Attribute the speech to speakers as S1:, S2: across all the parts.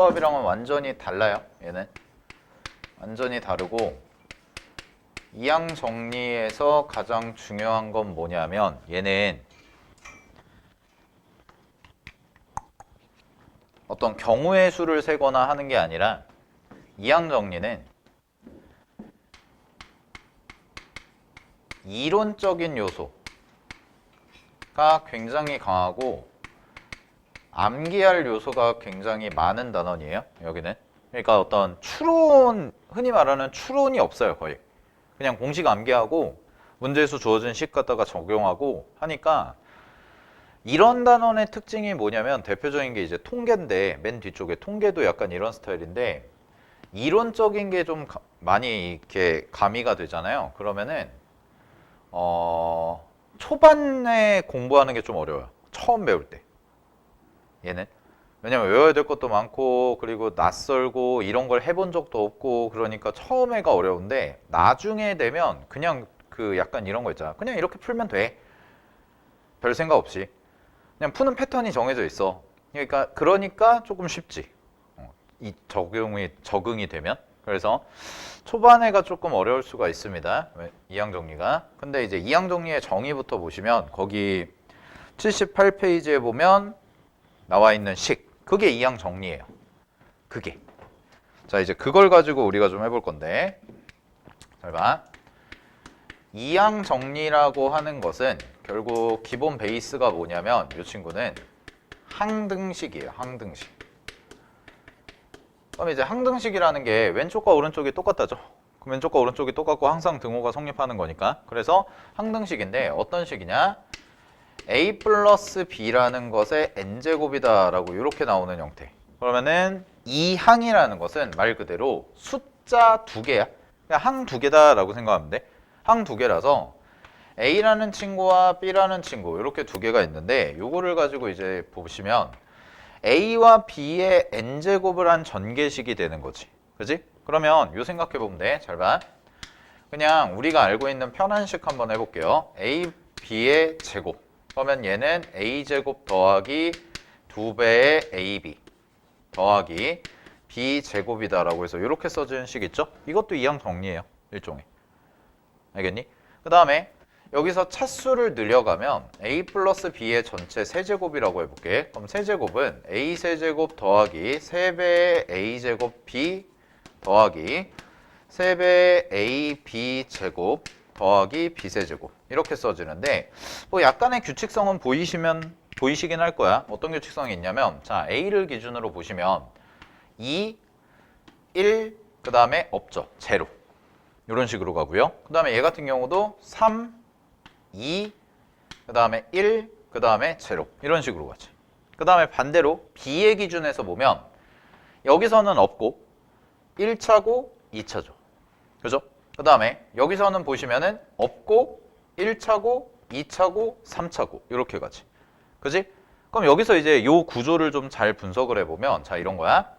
S1: 조합이랑은 완전히 달라요. 얘는 완전히 다르고 이항 정리에서 가장 중요한 건 뭐냐면 얘는 어떤 경우의 수를 세거나 하는 게 아니라 이항 정리는 이론적인 요소가 굉장히 강하고 암기할 요소가 굉장히 많은 단원이에요. 여기는. 그러니까 어떤 추론, 흔히 말하는 추론이 없어요. 거의. 그냥 공식 암기하고 문제수 주어진 식 갖다가 적용하고 하니까 이런 단원의 특징이 뭐냐면 대표적인 게 이제 통계인데 맨 뒤쪽에 통계도 약간 이런 스타일인데 이론적인 게 좀 많이 이렇게 가미가 되잖아요. 그러면은 초반에 공부하는 게 좀 어려워요. 처음 배울 때. 얘는. 왜냐면 외워야 될 것도 많고 그리고 낯설고 이런 걸 해본 적도 없고 그러니까 처음에가 어려운데 나중에 되면 그냥 그 약간 이런 거 있잖아. 그냥 이렇게 풀면 돼. 별 생각 없이. 그냥 푸는 패턴이 정해져 있어. 그러니까 조금 쉽지. 이 적응이 되면. 그래서 초반에가 조금 어려울 수가 있습니다. 이항 정리가. 근데 이제 이항 정리의 정의부터 보시면 거기 78페이지에 보면 나와 있는 식. 그게 이항 정리예요. 그게. 자, 이제 그걸 가지고 우리가 좀 해볼 건데. 잘 봐. 이항 정리라고 하는 것은 결국 기본 베이스가 뭐냐면 이 친구는 항등식이에요. 항등식. 그럼 이제 항등식이라는 게 왼쪽과 오른쪽이 똑같다죠. 그럼 왼쪽과 오른쪽이 똑같고 항상 등호가 성립하는 거니까. 그래서 항등식인데 어떤 식이냐? a 플러스 b라는 것의 n제곱이다 라고 이렇게 나오는 형태. 그러면은 이 항이라는 것은 말 그대로 숫자 두 개야. 그냥 항 두 개다 라고 생각하면 돼. 항 두 개라서 a라는 친구와 b라는 친구 이렇게 두 개가 있는데 요거를 가지고 이제 보시면 a와 b의 n제곱을 한 전개식이 되는 거지. 그지? 그러면 요 생각해 보면 돼. 잘 봐. 그냥 우리가 알고 있는 편한 식 한번 해볼게요. a, b의 제곱. 그러면 얘는 a제곱 더하기 2배의 ab 더하기 b제곱이다 라고 해서 이렇게 써지는 식 있죠? 이것도 이항 정리예요. 일종의. 알겠니? 그 다음에 여기서 차수를 늘려가면 a 플러스 b의 전체 세제곱이라고 해볼게. 그럼 세제곱은 a 세제곱 더하기 3배의 a제곱 b 더하기 3배의 ab 제곱 더하기 b세제곱 이렇게 써지는데 뭐 약간의 규칙성은 보이시긴 할 거야. 어떤 규칙성이 있냐면 자 a를 기준으로 보시면 2, 1, 그 다음에 없죠. 제로 이런 식으로 가고요. 그 다음에 얘 같은 경우도 3, 2, 그 다음에 1, 그 다음에 제로 이런 식으로 가지. 그 다음에 반대로 b의 기준에서 보면 여기서는 없고 1차고 2차죠. 그죠? 그 다음에 여기서는 보시면은 없고 1차고 2차고 3차고 이렇게 가지. 그지? 그럼 여기서 이제 요 구조를 좀 잘 분석을 해보면 자 이런 거야.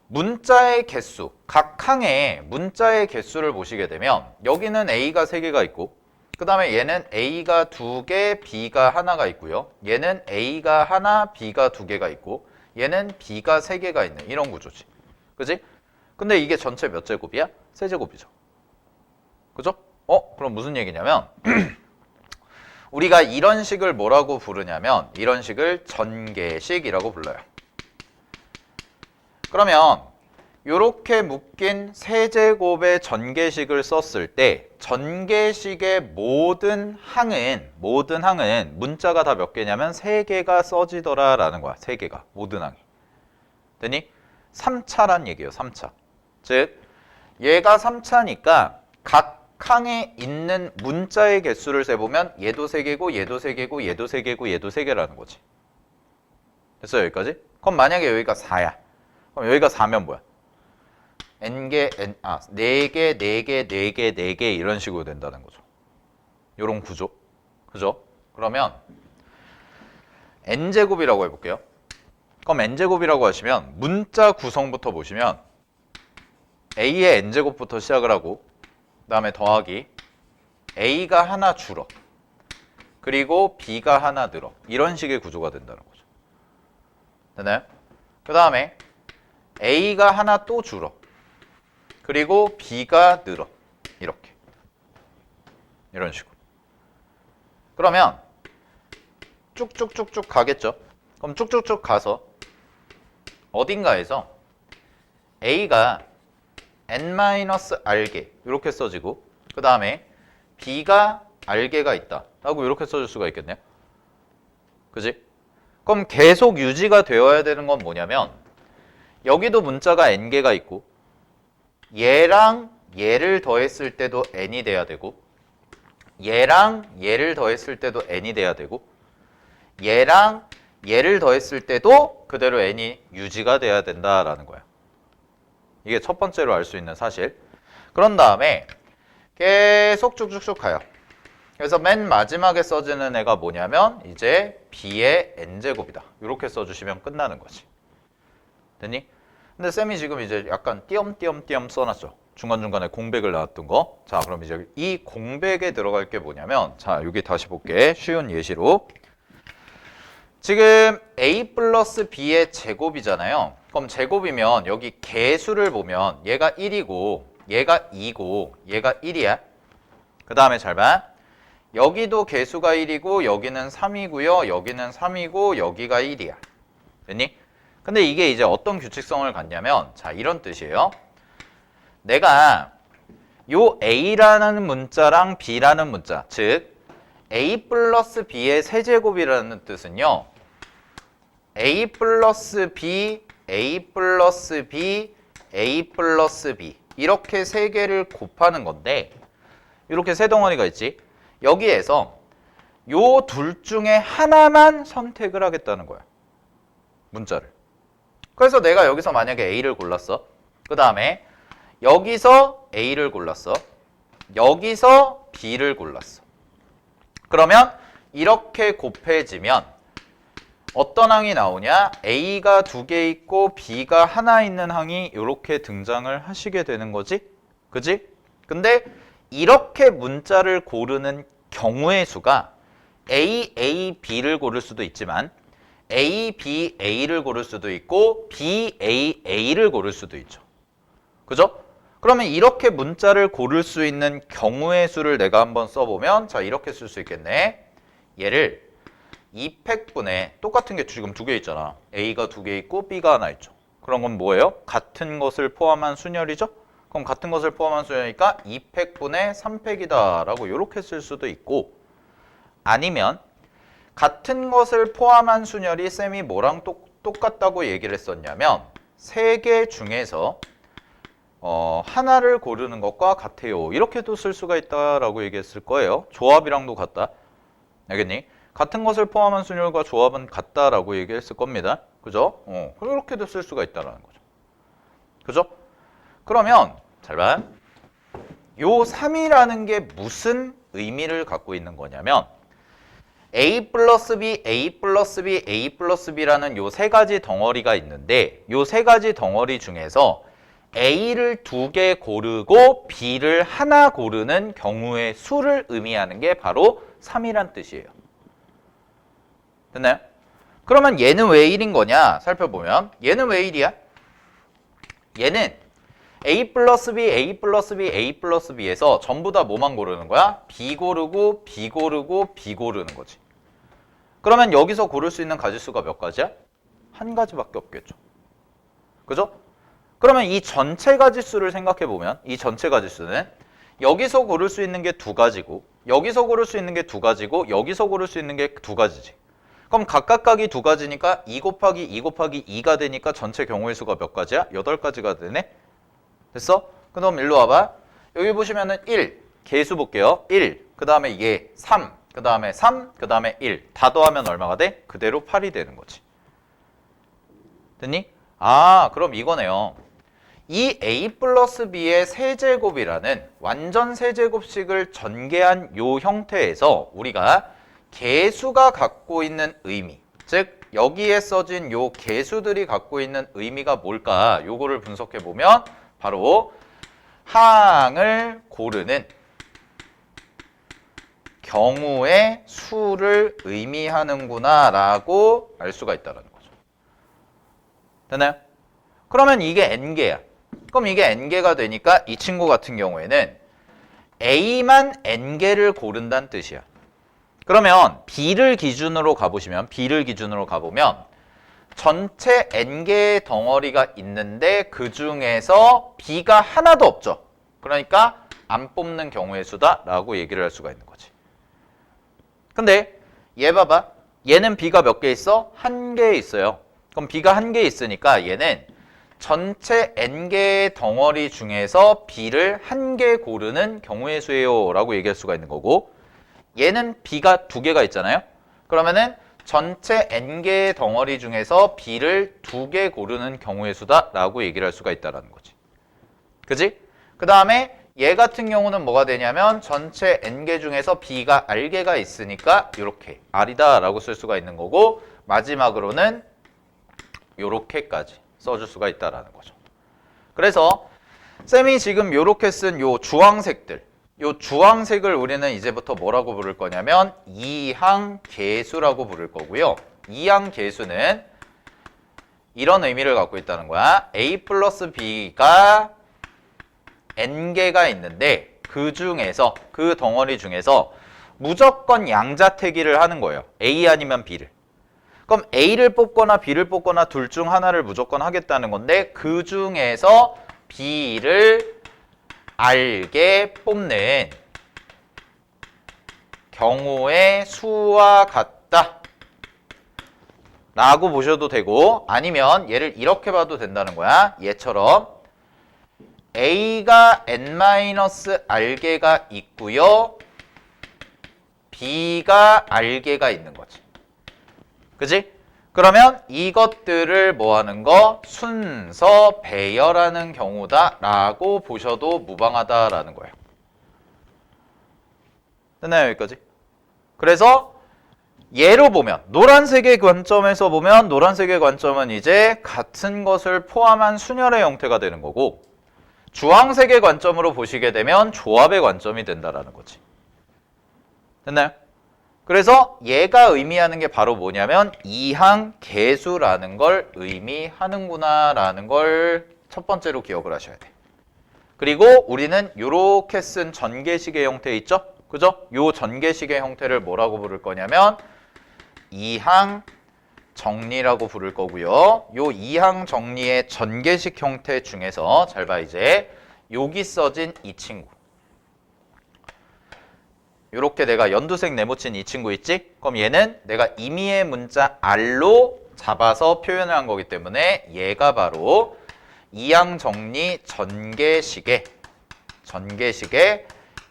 S1: 문자의 개수, 각 항에 문자의 개수를 보시게 되면 여기는 A가 3개가 있고 그 다음에 얘는 A가 2개, B가 하나가 있고요. 얘는 A가 하나, B가 2개가 있고 얘는 B가 3개가 있는 이런 구조지. 그지? 근데 이게 전체 몇 제곱이야? 세제곱이죠. 그죠? 그럼 무슨 얘기냐면 우리가 이런 식을 뭐라고 부르냐면 이런 식을 전개식이라고 불러요. 그러면 이렇게 묶인 세제곱의 전개식을 썼을 때 전개식의 모든 항은 문자가 다 몇 개냐면 3개가 써지더라 라는 거야. 3개가 모든 항이. 되니? 3차란 얘기예요. 3차. 즉 얘가 3차니까 각 항에 있는 문자의 개수를 세보면 얘도 3개고 얘도 3개고 얘도 3개고 얘도 3개라는 거지. 됐어요? 여기까지? 그럼 만약에 여기가 4야. 그럼 여기가 4면 뭐야? 4개, 4개, 4개, 4개 이런 식으로 된다는 거죠. 요런 구조. 그죠? 그러면 n제곱이라고 해볼게요. 그럼 n제곱이라고 하시면 문자 구성부터 보시면 a의 n제곱부터 시작을 하고 그 다음에 더하기 a가 하나 줄어 그리고 b가 하나 늘어 이런 식의 구조가 된다는 거죠. 되나요? 그 다음에 A가 하나 또 줄어. 그리고 B가 늘어. 이렇게. 이런 식으로. 그러면 쭉쭉쭉쭉 가겠죠. 그럼 쭉쭉쭉 가서 어딘가에서 A가 n-r개 이렇게 써지고 그 다음에 B가 r개가 있다 라고 이렇게 써줄 수가 있겠네요. 그지? 그럼 계속 유지가 되어야 되는 건 뭐냐면 여기도 문자가 n개가 있고 얘랑 얘를 더했을 때도 n이 돼야 되고 얘랑 얘를 더했을 때도 n이 돼야 되고 얘랑 얘를 더했을 때도 그대로 n이 유지가 돼야 된다라는 거야. 이게 첫 번째로 알 수 있는 사실. 그런 다음에 계속 쭉쭉쭉 가요. 그래서 맨 마지막에 써지는 애가 뭐냐면 이제 b의 n제곱이다. 이렇게 써주시면 끝나는 거지. 됐니? 근데 쌤이 지금 이제 약간 띄엄띄엄 써놨죠. 중간중간에 공백을 놔둔 거. 자, 그럼 이제 이 공백에 들어갈 게 뭐냐면 자, 여기 다시 볼게. 쉬운 예시로. 지금 a 플러스 b의 제곱이잖아요. 그럼 제곱이면 여기 개수를 보면 얘가 1이고 얘가 2고 얘가 1이야. 그 다음에 잘 봐. 여기도 개수가 1이고 여기는 3이고요. 여기는 3이고 여기가 1이야. 됐니? 근데 이게 이제 어떤 규칙성을 갖냐면 자, 이런 뜻이에요. 내가 요 a라는 문자랑 b라는 문자, 즉 a 플러스 b의 세제곱이라는 뜻은요. a 플러스 b, a 플러스 b, a 플러스 b 이렇게 세 개를 곱하는 건데 이렇게 세 덩어리가 있지. 여기에서 요 둘 중에 하나만 선택을 하겠다는 거야. 문자를. 그래서 내가 여기서 만약에 a를 골랐어. 그 다음에 여기서 a를 골랐어. 여기서 b를 골랐어. 그러면 이렇게 곱해지면 어떤 항이 나오냐? a가 2개 있고 b가 하나 있는 항이 이렇게 등장을 하시게 되는 거지. 그지? 근데 이렇게 문자를 고르는 경우의 수가 a, a, b를 고를 수도 있지만 a, b, a를 고를 수도 있고 b, a, a를 고를 수도 있죠. 그죠? 그러면 이렇게 문자를 고를 수 있는 경우의 수를 내가 한번 써보면 자, 이렇게 쓸 수 있겠네. 얘를 2팩분의 똑같은 게 지금 2개 있잖아. a가 2개 있고 b가 하나 있죠. 그런 건 뭐예요? 같은 것을 포함한 순열이죠? 그럼 같은 것을 포함한 순열이니까 2팩분의 3팩이다 라고 이렇게 쓸 수도 있고 아니면 같은 것을 포함한 순열이 쌤이 뭐랑 똑같다고 얘기를 했었냐면 3개 중에서 하나를 고르는 것과 같아요. 이렇게도 쓸 수가 있다라고 얘기했을 거예요. 조합이랑도 같다. 알겠니? 같은 것을 포함한 순열과 조합은 같다라고 얘기했을 겁니다. 그죠? 그렇게도 쓸 수가 있다라는 거죠. 그죠? 그러면 잘 봐. 요 3이라는 게 무슨 의미를 갖고 있는 거냐면 a 플러스 b, a 플러스 b, a 플러스 b라는 요 세 가지 덩어리가 있는데 요 세 가지 덩어리 중에서 a를 2개 고르고 b를 하나 고르는 경우의 수를 의미하는 게 바로 3이란 뜻이에요. 됐나요? 그러면 얘는 왜 1인 거냐 살펴보면 얘는 왜 1이야? 얘는 a 플러스 b, a 플러스 b, a 플러스 b에서 전부 다 뭐만 고르는 거야? b 고르고 b 고르고 b 고르는 거지. 그러면 여기서 고를 수 있는 가지수가 몇 가지야? 한 가지밖에 없겠죠. 그죠? 그러면 이 전체 가지수를 생각해보면 이 전체 가지수는 여기서 고를 수 있는 게 2가지고 여기서 고를 수 있는 게 2가지고 여기서 고를 수 있는 게 2가지지. 그럼 각각각이 2가지니까 2 곱하기 2 곱하기 2가 되니까 전체 경우의 수가 몇 가지야? 8가지가 되네? 됐어? 그럼 일로 와봐. 여기 보시면은 1, 개수 볼게요. 1, 그 다음에 얘, 3, 그 다음에 3, 그 다음에 1. 다 더하면 얼마가 돼? 그대로 8이 되는 거지. 됐니? 아, 그럼 이거네요. 이 a 플러스 b의 세제곱이라는 완전 세제곱식을 전개한 요 형태에서 우리가 개수가 갖고 있는 의미, 즉 여기에 써진 요 개수들이 갖고 있는 의미가 뭘까? 요거를 분석해 보면 바로 항을 고르는 경우의 수를 의미하는구나 라고 알 수가 있다는 거죠. 됐나요? 그러면 이게 n개야. 그럼 이게 n개가 되니까 이 친구 같은 경우에는 a만 n개를 고른다는 뜻이야. 그러면 b를 기준으로 가보시면 전체 n개의 덩어리가 있는데 그 중에서 b가 하나도 없죠. 그러니까 안 뽑는 경우의 수다라고 얘기를 할 수가 있는 거지. 근데 얘 봐봐. 얘는 b가 몇 개 있어? 한 개 있어요. 그럼 b가 한 개 있으니까 얘는 전체 n개의 덩어리 중에서 b를 한 개 고르는 경우의 수예요 라고 얘기할 수가 있는 거고, 얘는 b가 두 개가 있잖아요. 그러면은 전체 n개의 덩어리 중에서 b를 두 개 고르는 경우의 수다 라고 얘기를 할 수가 있다는 거지. 그지? 그 다음에 얘 같은 경우는 뭐가 되냐면 전체 n개 중에서 b가 r개가 있으니까 이렇게 r이다 라고 쓸 수가 있는 거고, 마지막으로는 요렇게까지 써줄 수가 있다라는 거죠. 그래서 쌤이 지금 요렇게 쓴 요 주황색들, 요 주황색을 우리는 이제부터 뭐라고 부를 거냐면 이항계수라고 부를 거고요. 이항계수는 이런 의미를 갖고 있다는 거야. a 플러스 b가 n개가 있는데 그 중에서, 그 덩어리 중에서 무조건 양자택일을 하는 거예요. a 아니면 b를. 그럼 a를 뽑거나 b를 뽑거나 둘 중 하나를 무조건 하겠다는 건데 그 중에서 b를 r개 뽑는 경우의 수와 같다 라고 보셔도 되고, 아니면 얘를 이렇게 봐도 된다는 거야. 얘처럼 a가 n-r개가 있고요, b가 r개가 있는 거지. 그지? 그러면 이것들을 뭐 하는 거? 순서 배열하는 경우다 라고 보셔도 무방하다라는 거예요. 됐나요? 여기까지? 그래서 예로 보면, 노란색의 관점에서 보면 노란색의 관점은 이제 같은 것을 포함한 순열의 형태가 되는 거고, 주황색의 관점으로 보시게 되면 조합의 관점이 된다라는 거지. 됐나요? 그래서 얘가 의미하는 게 바로 뭐냐면 이항계수라는 걸 의미하는구나 라는 걸 첫 번째로 기억을 하셔야 돼. 그리고 우리는 요렇게 쓴 전개식의 형태 있죠? 그죠? 요 전개식의 형태를 뭐라고 부를 거냐면 이항정리라고 부를 거고요. 요 이항정리의 전개식 형태 중에서 잘 봐, 이제 여기 써진 이 친구, 요렇게 내가 연두색 네모친 이 친구 있지? 그럼 얘는 내가 임의의 문자 r로 잡아서 표현을 한 거기 때문에 얘가 바로 이항정리 전개식의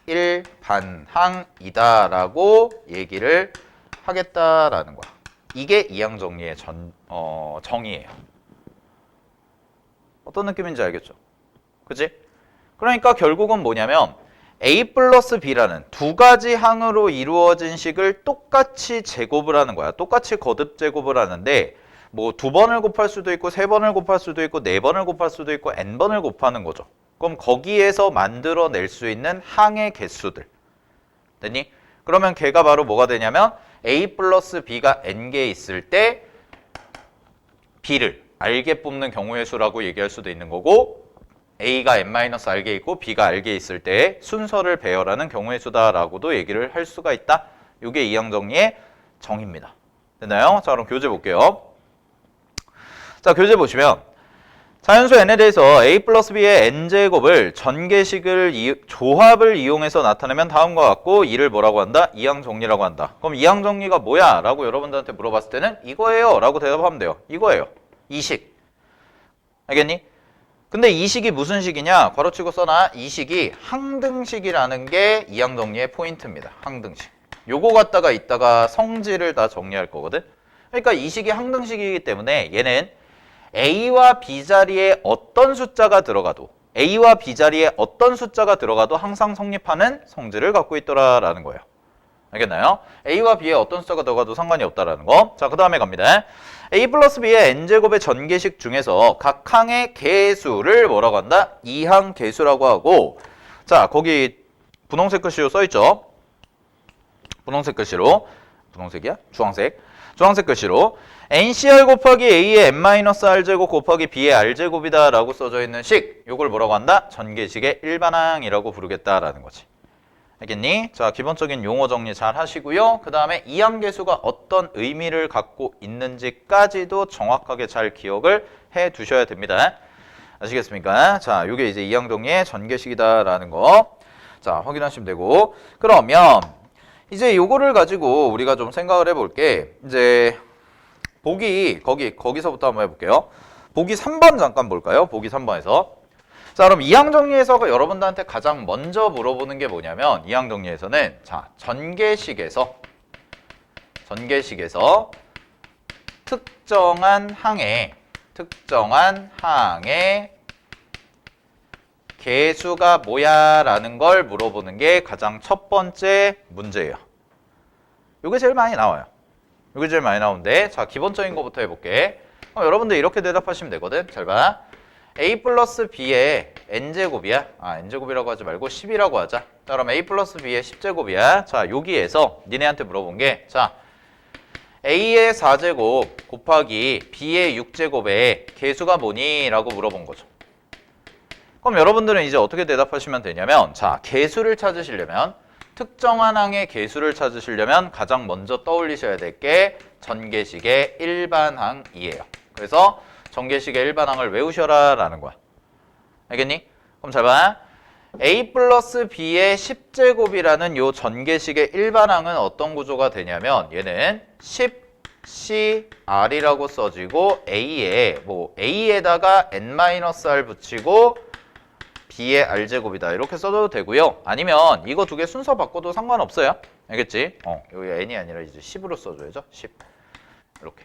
S1: 일반항이다 라고 얘기를 하겠다라는 거야. 이게 이항정리의 정의예요. 어떤 느낌인지 알겠죠? 그치? 그러니까 결국은 뭐냐면 a 플러스 b라는 두 가지 항으로 이루어진 식을 똑같이 제곱을 하는 거야. 똑같이 거듭 제곱을 하는데 뭐 두 번을 곱할 수도 있고 세 번을 곱할 수도 있고 네 번을 곱할 수도 있고 n번을 곱하는 거죠. 그럼 거기에서 만들어낼 수 있는 항의 개수들. 됐니? 그러면 걔가 바로 뭐가 되냐면 a 플러스 b가 n개 있을 때 b를 r개 뽑는 경우의 수라고 얘기할 수도 있는 거고, a가 n-r개 있고 b가 r개 있을 때 순서를 배열하는 경우의 수다라고도 얘기를 할 수가 있다. 이게 이항정리의 정의입니다. 됐나요? 자, 그럼 교재 볼게요. 자, 교재 보시면 자연수 n에 대해서 a 플러스 b의 n제곱을 전개식을 조합을 이용해서 나타내면 다음과 같고 이를 뭐라고 한다? 이항정리라고 한다. 그럼 이항정리가 뭐야? 라고 여러분들한테 물어봤을 때는 이거예요 라고 대답하면 돼요. 이거예요. 이 식. 알겠니? 근데 이 식이 무슨 식이냐? 괄호치고 써놔. 이 식이 항등식이라는 게 이항정리의 포인트입니다. 항등식. 요거 갖다가 이따가 성질을 다 정리할 거거든. 그러니까 이 식이 항등식이기 때문에 얘는 A와 B 자리에 어떤 숫자가 들어가도 항상 성립하는 성질을 갖고 있더라라는 거예요. 알겠나요? A와 B에 어떤 숫자가 들어가도 상관이 없다라는 거. 자, 그 다음에 갑니다. A 플러스 B의 n제곱의 전개식 중에서 각 항의 개수를 뭐라고 한다? 이항계수라고 하고, 자, 거기 분홍색 글씨로 써있죠? 분홍색 글씨로, 분홍색이야? 주황색 글씨로 NCR 곱하기 A의 n-r제곱 곱하기 B의 r제곱이다 라고 써져 있는 식, 요걸 뭐라고 한다? 전개식의 일반항이라고 부르겠다라는 거지. 알겠니? 자, 기본적인 용어 정리 잘 하시고요. 그 다음에 이항계수가 어떤 의미를 갖고 있는지까지도 정확하게 잘 기억을 해 두셔야 됩니다. 아시겠습니까? 자, 요게 이제 이항정리의 전개식이다라는 거. 자, 확인하시면 되고. 그러면 이제 요거를 가지고 우리가 좀 생각을 해볼게. 이제 거기서부터 한번 해볼게요. 보기 3번 잠깐 볼까요? 보기 3번에서. 자, 그럼 이항정리에서 여러분들한테 가장 먼저 물어보는 게 뭐냐면, 이항정리에서는 자, 전개식에서 특정한 항에 개수가 뭐야 라는 걸 물어보는 게 가장 첫 번째 문제예요. 요게 제일 많이 나와요. 요게 제일 많이 나오는데, 자, 기본적인 거부터 해볼게. 여러분들 이렇게 대답하시면 되거든. 잘 봐. a 플러스 b의 n제곱이야. n제곱이라고 하지 말고 10이라고 하자. 자, 그럼 a 플러스 b의 10제곱이야. 자, 여기에서 니네한테 물어본 게, 자, a의 4제곱 곱하기 b의 6제곱의 개수가 뭐니? 라고 물어본 거죠. 그럼 여러분들은 이제 어떻게 대답하시면 되냐면, 자, 개수를 찾으시려면, 특정한 항의 개수를 찾으시려면 가장 먼저 떠올리셔야 될 게 전개식의 일반항이에요. 그래서 전개식의 일반항을 외우셔라 라는 거야. 알겠니? 그럼 잘 봐. a 플러스 b의 10제곱이라는 요 전개식의 일반항은 어떤 구조가 되냐면, 얘는 10cr이라고 써지고 a에다가 n-r 붙이고 b의 r제곱이다 이렇게 써도 되고요. 아니면 이거 두 개 순서 바꿔도 상관없어요. 알겠지? 여기 n이 아니라 이제 10으로 써줘야죠. 10 이렇게.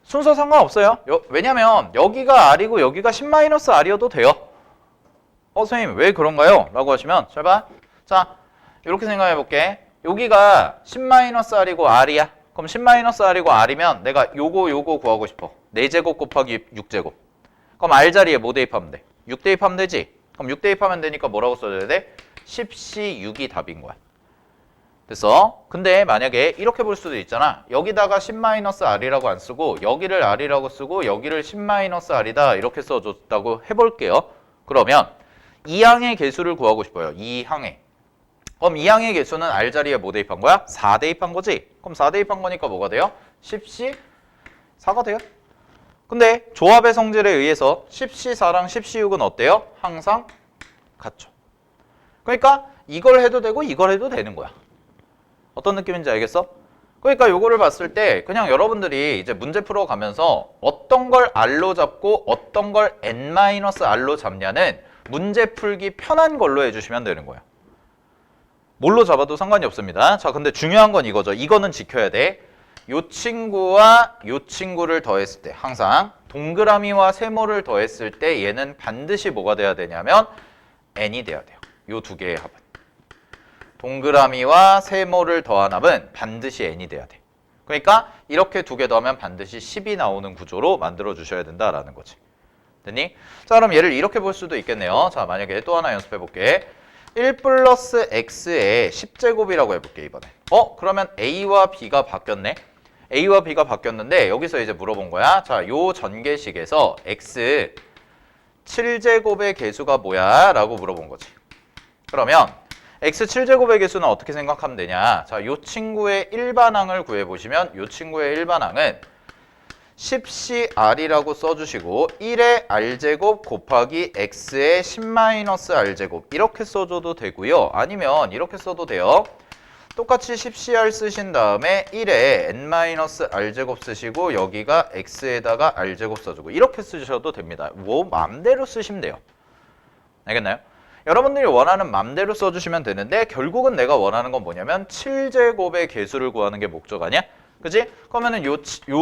S1: 순서 상관없어요. 왜냐면 여기가 r이고 여기가 10-r이어도 돼요. 선생님 왜 그런가요? 라고 하시면 잘 봐. 자, 이렇게 생각해 볼게. 여기가 10-r이고 r이야. 그럼 10-r이고 r이면 내가 요거 구하고 싶어. 4제곱 곱하기 6제곱. 그럼 r 자리에 뭐 대입하면 돼? 6 대입하면 되지? 그럼 6 대입하면 되니까 뭐라고 써줘야 돼? 10C6이 답인 거야. 됐어? 근데 만약에 이렇게 볼 수도 있잖아. 여기다가 10-r이라고 안 쓰고 여기를 r이라고 쓰고 여기를 10-r이다 이렇게 써줬다고 해볼게요. 그러면 이 항의 개수를 구하고 싶어요. 이 항의. 그럼 이 항의 개수는 r 자리에 뭐 대입한 거야? 4 대입한 거지? 그럼 4 대입한 거니까 뭐가 돼요? 10C4가 돼요. 근데 조합의 성질에 의해서 10C4랑 10C6은 어때요? 항상 같죠. 그러니까 이걸 해도 되고 이걸 해도 되는 거야. 어떤 느낌인지 알겠어? 그러니까 요거를 봤을 때 그냥 여러분들이 이제 문제 풀어가면서 어떤 걸 r로 잡고 어떤 걸 n-r로 잡냐는 문제 풀기 편한 걸로 해주시면 되는 거예요. 뭘로 잡아도 상관이 없습니다. 자, 근데 중요한 건 이거죠. 이거는 지켜야 돼. 요 친구와 요 친구를 더했을 때 항상 동그라미와 세모를 더했을 때 얘는 반드시 뭐가 돼야 되냐면 n이 돼야 돼요. 요 두 개의 합은. 동그라미와 세모를 더한 합은 반드시 n이 돼야 돼. 그러니까 이렇게 두 개 더하면 반드시 10이 나오는 구조로 만들어 주셔야 된다라는 거지. 됐니? 자, 그럼 얘를 이렇게 볼 수도 있겠네요. 자, 만약에 또 하나 연습해 볼게. 1 플러스 x의 10제곱이라고 해볼게 이번에. 그러면 a와 b가 바뀌었네. a와 b가 바뀌었는데 여기서 이제 물어본 거야. 자, 요 전개식에서 x 7제곱의 개수가 뭐야? 라고 물어본 거지. 그러면 x 7제곱의 개수는 어떻게 생각하면 되냐? 자, 요 친구의 일반항을 구해보시면 요 친구의 일반항은 10cr이라고 써주시고 1의 r제곱 곱하기 x의 10-r제곱 이렇게 써줘도 되고요. 아니면 이렇게 써도 돼요. 똑같이 10cr 쓰신 다음에 1에 n-r제곱 쓰시고 여기가 x에다가 r제곱 써주고 이렇게 쓰셔도 됩니다. 뭐 맘대로 쓰시면 돼요. 알겠나요? 여러분들이 원하는 맘대로 써주시면 되는데 결국은 내가 원하는 건 뭐냐면 7제곱의 개수를 구하는 게 목적 아니야? 그지? 그러면은 요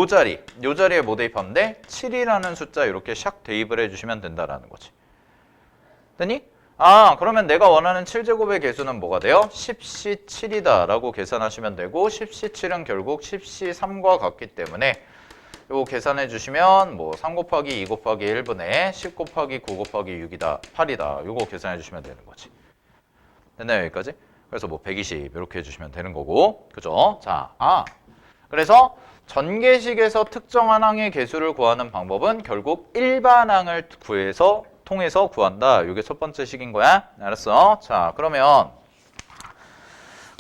S1: 자리에 뭐 대입하면 돼? 7이라는 숫자 이렇게 샥 대입을 해주시면 된다라는 거지. 됐니? 그러면 내가 원하는 7제곱의 개수는 뭐가 돼요? 10C7이다 라고 계산하시면 되고 10C7은 결국 10C3과 같기 때문에 요거 계산해 주시면 뭐 3 곱하기 2 곱하기 1분의 10 곱하기 9 곱하기 6이다 8이다 요거 계산해 주시면 되는 거지. 됐나요 여기까지? 그래서 뭐 120 이렇게 해주시면 되는 거고 그죠? 자, 그래서 전개식에서 특정한 항의 개수를 구하는 방법은 결국 일반항을 통해서 구한다. 이게 첫 번째 식인 거야. 알았어? 자, 그러면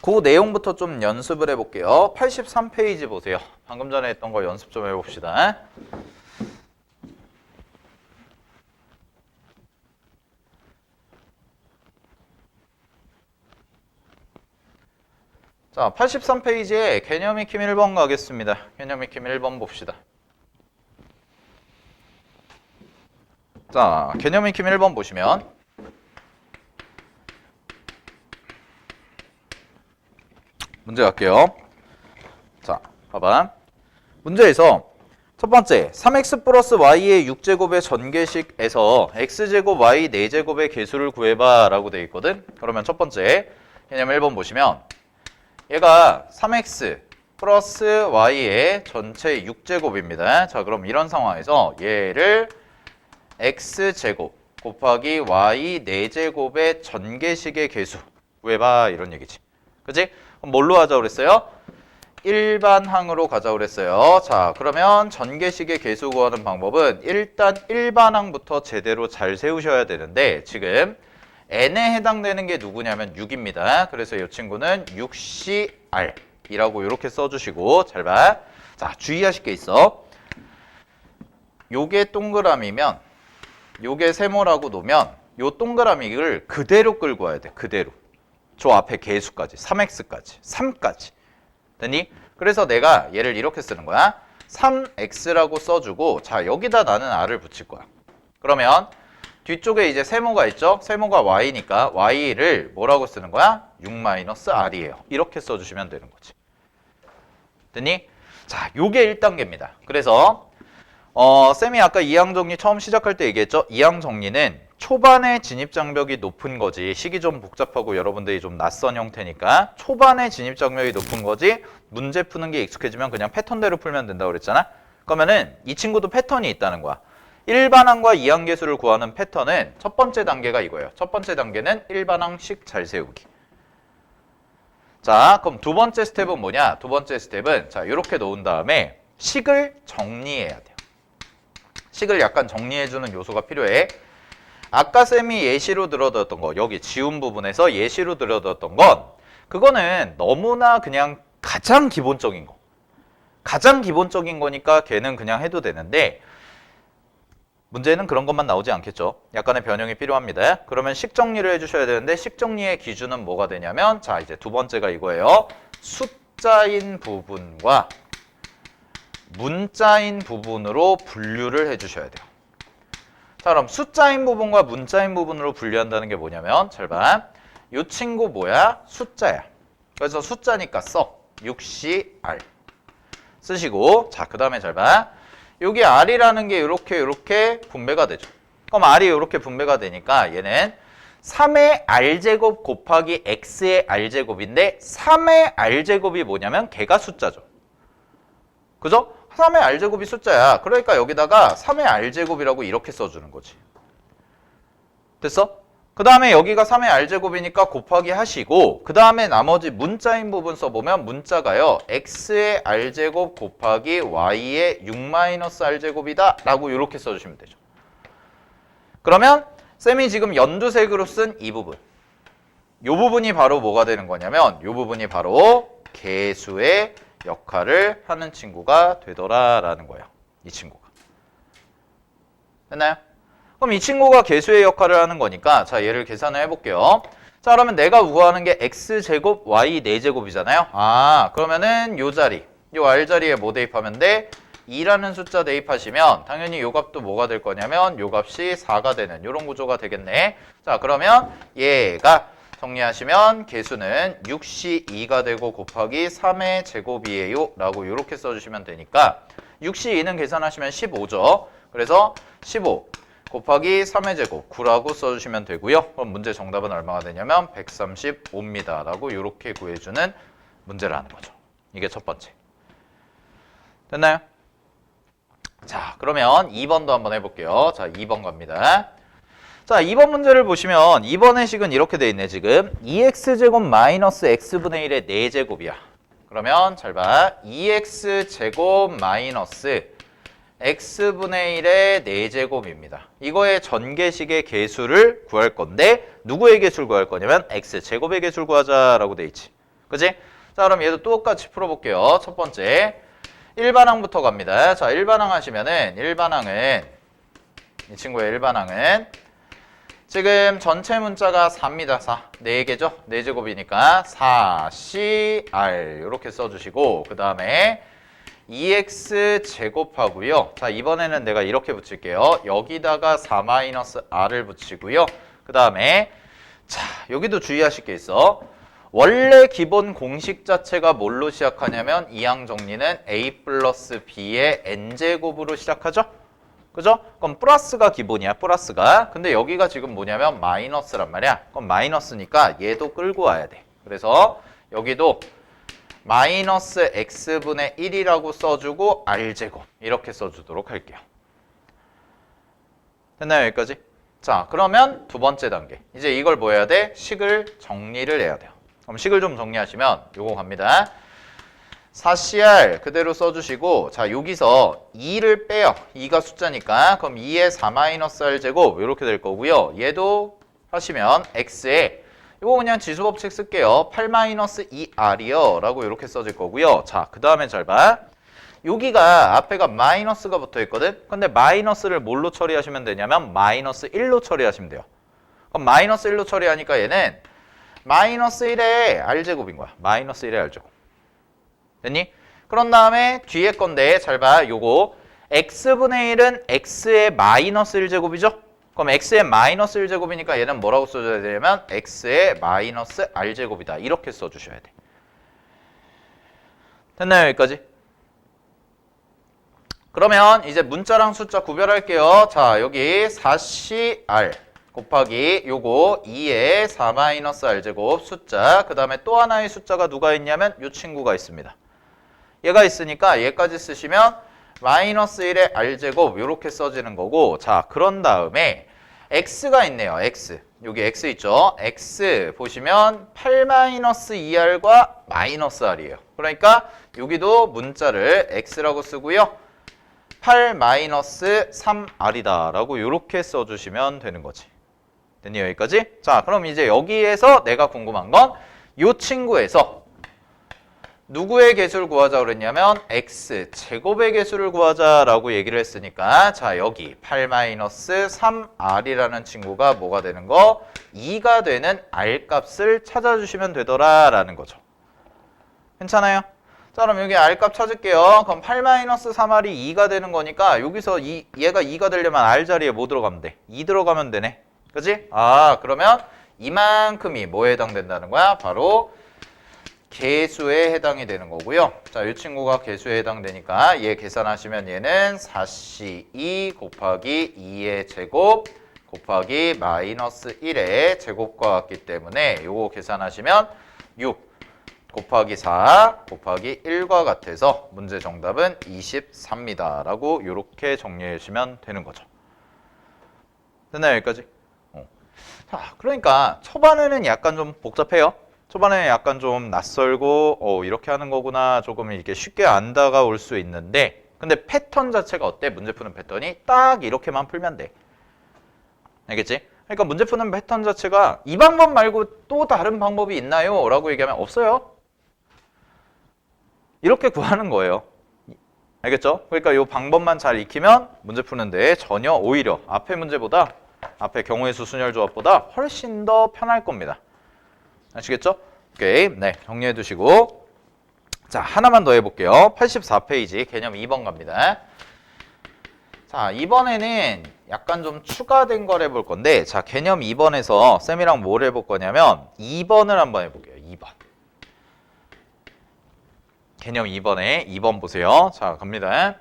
S1: 그 내용부터 좀 연습을 해볼게요. 83페이지 보세요. 방금 전에 했던 거 연습 좀 해봅시다. 자, 83페이지에 개념 익힘 1번 가겠습니다. 개념 익힘 1번 봅시다. 자, 개념 익힘 1번 보시면 문제 갈게요. 자, 봐봐. 문제에서 첫 번째, 3x 플러스 y의 6제곱의 전개식에서 x제곱 y 4제곱의 개수를 구해봐 라고 되어 있거든. 그러면 첫 번째, 개념 1번 보시면 얘가 3x 플러스 y의 전체 6제곱입니다. 자, 그럼 이런 상황에서 얘를 x제곱 곱하기 y 4제곱의 전개식의 개수 구해봐 이런 얘기지. 그치? 그럼 뭘로 하자고 그랬어요? 일반항으로 가자고 그랬어요. 자, 그러면 전개식의 개수 구하는 방법은 일단 일반항부터 제대로 잘 세우셔야 되는데 지금 n에 해당되는 게 누구냐면 6입니다. 그래서 이 친구는 6CR이라고 이렇게 써주시고 잘 봐. 자, 주의하실 게 있어. 요게 동그라미면 요게 세모라고 놓으면 요 동그라미를 그대로 끌고 와야 돼. 그대로. 저 앞에 개수까지 3x까지 3까지 됐니? 그래서 내가 얘를 이렇게 쓰는 거야. 3x라고 써주고 자 여기다 나는 r을 붙일 거야. 그러면 뒤쪽에 이제 세모가 있죠? 세모가 y니까 y를 뭐라고 쓰는 거야? 6-r이에요. 이렇게 써주시면 되는 거지. 됐니? 자, 요게 1단계입니다. 그래서 쌤이 아까 이항 정리 처음 시작할 때 얘기했죠? 이항 정리는 초반에 진입장벽이 높은 거지. 식이 좀 복잡하고 여러분들이 좀 낯선 형태니까 초반에 진입장벽이 높은 거지. 문제 푸는 게 익숙해지면 그냥 패턴대로 풀면 된다고 그랬잖아. 그러면은 이 친구도 패턴이 있다는 거야. 일반항과 이항계수를 구하는 패턴은 첫 번째 단계가 이거예요. 첫 번째 단계는 일반항식 잘 세우기. 자, 그럼 두 번째 스텝은 뭐냐? 두 번째 스텝은 자 이렇게 놓은 다음에 식을 정리해야 돼요. 식을 약간 정리해주는 요소가 필요해. 아까 쌤이 예시로 들어뒀던 거, 여기 지운 부분에서 예시로 들어뒀던 건 그거는 너무나 그냥 가장 기본적인 거. 가장 기본적인 거니까 걔는 그냥 해도 되는데 문제는 그런 것만 나오지 않겠죠. 약간의 변형이 필요합니다. 그러면 식 정리를 해주셔야 되는데 식 정리의 기준은 뭐가 되냐면 자 이제 두 번째가 이거예요. 숫자인 부분과 문자인 부분으로 분류를 해주셔야 돼요. 자 그럼 숫자인 부분과 문자인 부분으로 분류한다는 게 뭐냐면 잘 봐. 이 친구 뭐야? 숫자야. 그래서 숫자니까 써. 6CR 쓰시고 자 그 다음에 잘 봐. 여기 R이라는 게 이렇게 분배가 되죠. 그럼 R이 이렇게 분배가 되니까 얘는 3의 R제곱 곱하기 X의 R제곱인데 3의 R제곱이 뭐냐면 걔가 숫자죠. 그죠? 3의 R제곱이 숫자야. 그러니까 여기다가 3의 R제곱이라고 이렇게 써주는 거지. 됐어? 그 다음에 여기가 3의 R제곱이니까 곱하기 하시고 그 다음에 나머지 문자인 부분 써보면 문자가요. X의 R제곱 곱하기 Y의 6-R제곱이다 라고 이렇게 써주시면 되죠. 그러면 쌤이 지금 연두색으로 쓴 이 부분 이 부분이 바로 뭐가 되는 거냐면 이 부분이 바로 개수의 역할을 하는 친구가 되더라라는 거예요. 이 친구가. 됐나요? 그럼 이 친구가 개수의 역할을 하는 거니까 자 얘를 계산을 해볼게요. 자 그러면 내가 구하는 게 x제곱 y 4제곱이잖아요. 아 그러면은 요 자리 요 r자리에 뭐 대입하면 돼? 2라는 숫자 대입하시면 당연히 요 값도 뭐가 될 거냐면 요 값이 4가 되는 요런 구조가 되겠네. 자 그러면 얘가 정리하시면 개수는 6C2가 되고 곱하기 3의 제곱이에요 라고 이렇게 써주시면 되니까 6C2는 계산하시면 15죠. 그래서 15 곱하기 3의 제곱 9라고 써주시면 되고요. 그럼 문제 정답은 얼마가 되냐면 135입니다 라고 이렇게 구해주는 문제라는 거죠. 이게 첫 번째. 됐나요? 자 그러면 2번도 한번 해볼게요. 자 2번 갑니다. 자 2번 문제를 보시면 2번의 식은 이렇게 돼 있네. 지금 2x제곱 마이너스 x분의 1의 4제곱이야. 그러면 잘 봐. 2x제곱 마이너스 x분의 1의 4제곱입니다. 이거의 전개식의 개수를 구할 건데 누구의 개수를 구할 거냐면 x제곱의 개수를 구하자라고 돼 있지. 그치? 자, 그럼 얘도 똑같이 풀어볼게요. 첫 번째 1반항부터 갑니다. 자, 1반항 하시면은 1반항은 이 친구의 1반항은 지금 전체 문자가 4입니다. 4. 4개죠? 4제곱이니까 4CR 이렇게 써주시고 그 다음에 2x 제곱하고요. 자, 이번에는 내가 이렇게 붙일게요. 여기다가 4-r을 붙이고요. 그 다음에 자, 여기도 주의하실 게 있어. 원래 기본 공식 자체가 뭘로 시작하냐면 이항 정리는 a 플러스 b의 n제곱으로 시작하죠? 그죠? 그럼 플러스가 기본이야, 플러스가. 근데 여기가 지금 뭐냐면 마이너스란 말이야. 그럼 마이너스니까 얘도 끌고 와야 돼. 그래서 여기도 마이너스 x분의 1이라고 써주고 r제곱 이렇게 써주도록 할게요. 됐나요, 여기까지? 자, 그러면 두 번째 단계. 이제 이걸 뭐 해야 돼? 식을 정리를 해야 돼요. 그럼 식을 좀 정리하시면 요거 갑니다. 4CR 그대로 써주시고 자, 여기서 2를 빼요. 2가 숫자니까. 그럼 2의 4-r제곱 이렇게 될 거고요. 얘도 하시면 x에 이거 그냥 지수법칙 쓸게요. 8-2r이요 라고 이렇게 써질 거고요. 자, 그 다음에 잘 봐. 여기가 앞에가 마이너스가 붙어 있거든. 근데 마이너스를 뭘로 처리하시면 되냐면 마이너스 1로 처리하시면 돼요. 그럼 마이너스 1로 처리하니까 얘는 마이너스 1의 r제곱인 거야. 마이너스 1의 r제곱. 됐니? 그런 다음에 뒤에 건데 잘 봐. 요거 x분의 1은 x의 마이너스 1제곱이죠? 그럼 x의 마이너스 1제곱이니까 얘는 뭐라고 써줘야 되냐면 x의 마이너스 r제곱이다. 이렇게 써주셔야 돼. 됐나요, 여기까지? 그러면 이제 문자랑 숫자 구별할게요. 자, 여기 4CR 곱하기 요거 2의 4-r제곱 숫자, 그 다음에 또 하나의 숫자가 누가 있냐면 요 친구가 있습니다. 얘가 있으니까 얘까지 쓰시면 마이너스 1의 r제곱 이렇게 써지는 거고, 자, 그런 다음에 x가 있네요. x. 여기 x 있죠? x 보시면 8-2r과 마이너스 r이에요. 그러니까 여기도 문자를 x라고 쓰고요. 8-3r이다 라고 이렇게 써주시면 되는 거지. 됐니, 여기까지? 자, 그럼 이제 여기에서 내가 궁금한 건 이 친구에서 누구의 개수를 구하자 그랬냐면 x 제곱의 개수를 구하자라고 얘기를 했으니까 자, 여기 8-3r이라는 친구가 뭐가 되는 거? 2가 되는 r 값을 찾아주시면 되더라라는 거죠. 괜찮아요? 자, 그럼 여기 r 값 찾을게요. 그럼 8-3r이 2가 되는 거니까 여기서 얘가 2가 되려면 r 자리에 뭐 들어가면 돼? 2 들어가면 되네. 그지? 아, 그러면 이만큼이 뭐에 해당된다는 거야? 바로 개수에 해당이 되는 거고요. 자, 이 친구가 개수에 해당되니까 얘 계산하시면 얘는 4C2 곱하기 2의 제곱 곱하기 마이너스 1의 제곱과 같기 때문에 요거 계산하시면 6 곱하기 4 곱하기 1과 같아서 문제 정답은 24입니다. 라고 이렇게 정리해 주시면 되는 거죠. 됐나요, 여기까지? 자, 그러니까 초반에는 약간 좀 복잡해요. 초반에는 약간 좀 낯설고 이렇게 하는 거구나 조금 이렇게 쉽게 안 다가올 수 있는데, 근데 패턴 자체가 어때? 문제 푸는 패턴이 딱 이렇게만 풀면 돼. 알겠지? 그러니까 문제 푸는 패턴 자체가 이 방법 말고 또 다른 방법이 있나요? 라고 얘기하면 없어요. 이렇게 구하는 거예요. 알겠죠? 그러니까 이 방법만 잘 익히면 문제 푸는데 전혀 오히려 앞에 문제보다 앞에 경우의 수 순열 조합보다 훨씬 더 편할 겁니다. 아시겠죠? 오케이. 네, 정리해 두시고 자, 하나만 더 해볼게요. 84페이지 개념 2번 갑니다. 자, 이번에는 약간 좀 추가된 걸 해볼 건데, 자, 개념 2번에서 쌤이랑 뭘 해볼 거냐면 2번을 한번 해볼게요. 2번. 개념 2번에 2번 보세요. 자, 갑니다.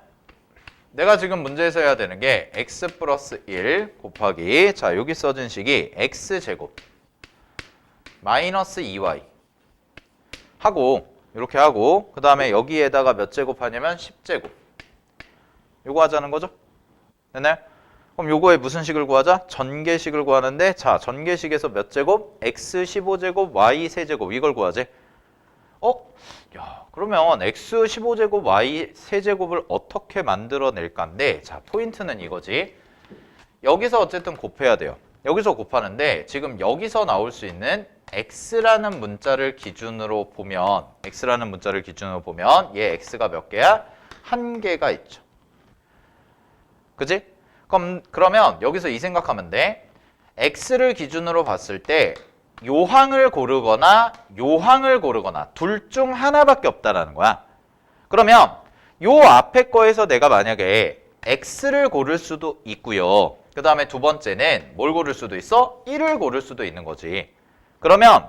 S1: 내가 지금 문제에서 해야 되는 게 x 플러스 1 곱하기, 자, 여기 써진 식이 x제곱 마이너스 2y 하고 이렇게 하고, 그 다음에 여기에다가 몇 제곱 하냐면 10제곱 요거 하자는 거죠. 됐나요? 그럼 요거에 무슨 식을 구하자? 전개식을 구하는데, 자, 전개식에서 몇 제곱? x 15제곱 y 3제곱 이걸 구하지. 야, 그러면 x 15제곱 y 세제곱을 어떻게 만들어낼까인데, 자, 포인트는 이거지. 여기서 어쨌든 곱해야 돼요. 여기서 곱하는데 지금 여기서 나올 수 있는 x라는 문자를 기준으로 보면 얘 x가 몇 개야? 한 개가 있죠. 그지? 그러면 여기서 이 생각하면 돼. x를 기준으로 봤을 때 요항을 고르거나 둘 중 하나밖에 없다라는 거야. 그러면 요 앞에 거에서 내가 만약에 x를 고를 수도 있고요. 그 다음에 두 번째는 뭘 고를 수도 있어? 1을 고를 수도 있는 거지. 그러면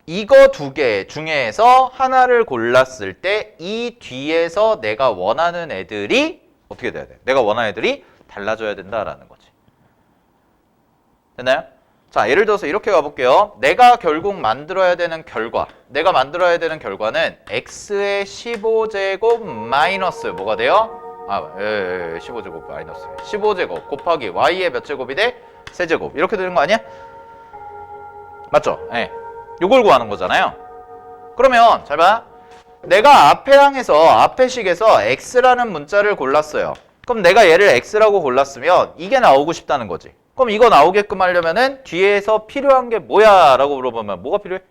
S1: 이거 두 개 중에서 하나를 골랐을 때 이 뒤에서 내가 원하는 애들이 어떻게 돼야 돼? 내가 원하는 애들이 달라져야 된다라는 거지. 됐나요? 자, 예를 들어서 이렇게 가볼게요. 내가 결국 만들어야 되는 결과는 x의 15제곱 마이너스 뭐가 돼요? 15제곱 마이너스 15제곱 곱하기 y의 몇 제곱이 돼? 세제곱. 이렇게 되는 거 아니야? 맞죠? 예. 요걸 구하는 거잖아요. 그러면 잘 봐. 내가 앞에 식에서 x라는 문자를 골랐어요. 그럼 내가 얘를 x라고 골랐으면 이게 나오고 싶다는 거지. 그럼 이거 나오게끔 하려면은 뒤에서 필요한 게 뭐야? 라고 물어보면 뭐가 필요해?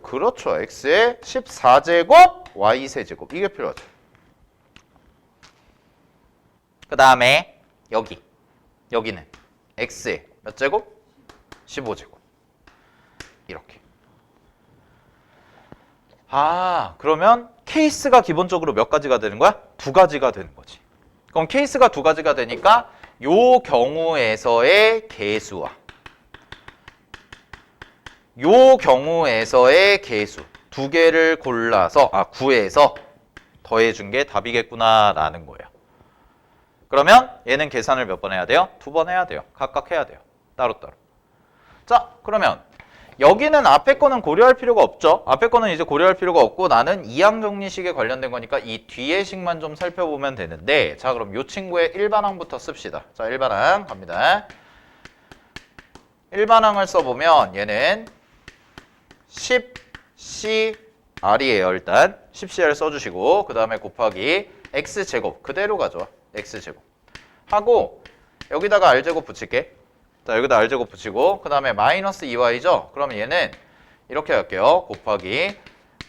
S1: 그렇죠. x의 14제곱 y 세제곱. 이게 필요하죠. 그 다음에 여기는 x의 몇 제곱? 15제곱. 이렇게. 그러면 케이스가 기본적으로 몇 가지가 되는 거야? 두 가지가 되는 거지. 그럼 케이스가 두 가지가 되니까 요 경우에서의 개수 두 개를 구해서 더해준 게 답이겠구나라는 거예요. 그러면 얘는 계산을 몇 번 해야 돼요? 2번 해야 돼요. 각각 해야 돼요. 따로따로. 자, 그러면 여기는 앞에 거는 고려할 필요가 없죠. 앞에 거는 이제 고려할 필요가 없고 나는 이항정리식에 관련된 거니까 이 뒤에 식만 좀 살펴보면 되는데, 자, 그럼 이 친구의 일반항부터 씁시다. 자, 일반항 갑니다. 일반항을 써보면 얘는 10CR이에요. 일단 10CR 써주시고 그 다음에 곱하기 X제곱 그대로 가져와. X제곱 하고 여기다가 R제곱 붙일게. 자, 여기다 R제곱 붙이고 그 다음에 마이너스 2y죠? 그러면 얘는 이렇게 할게요. 곱하기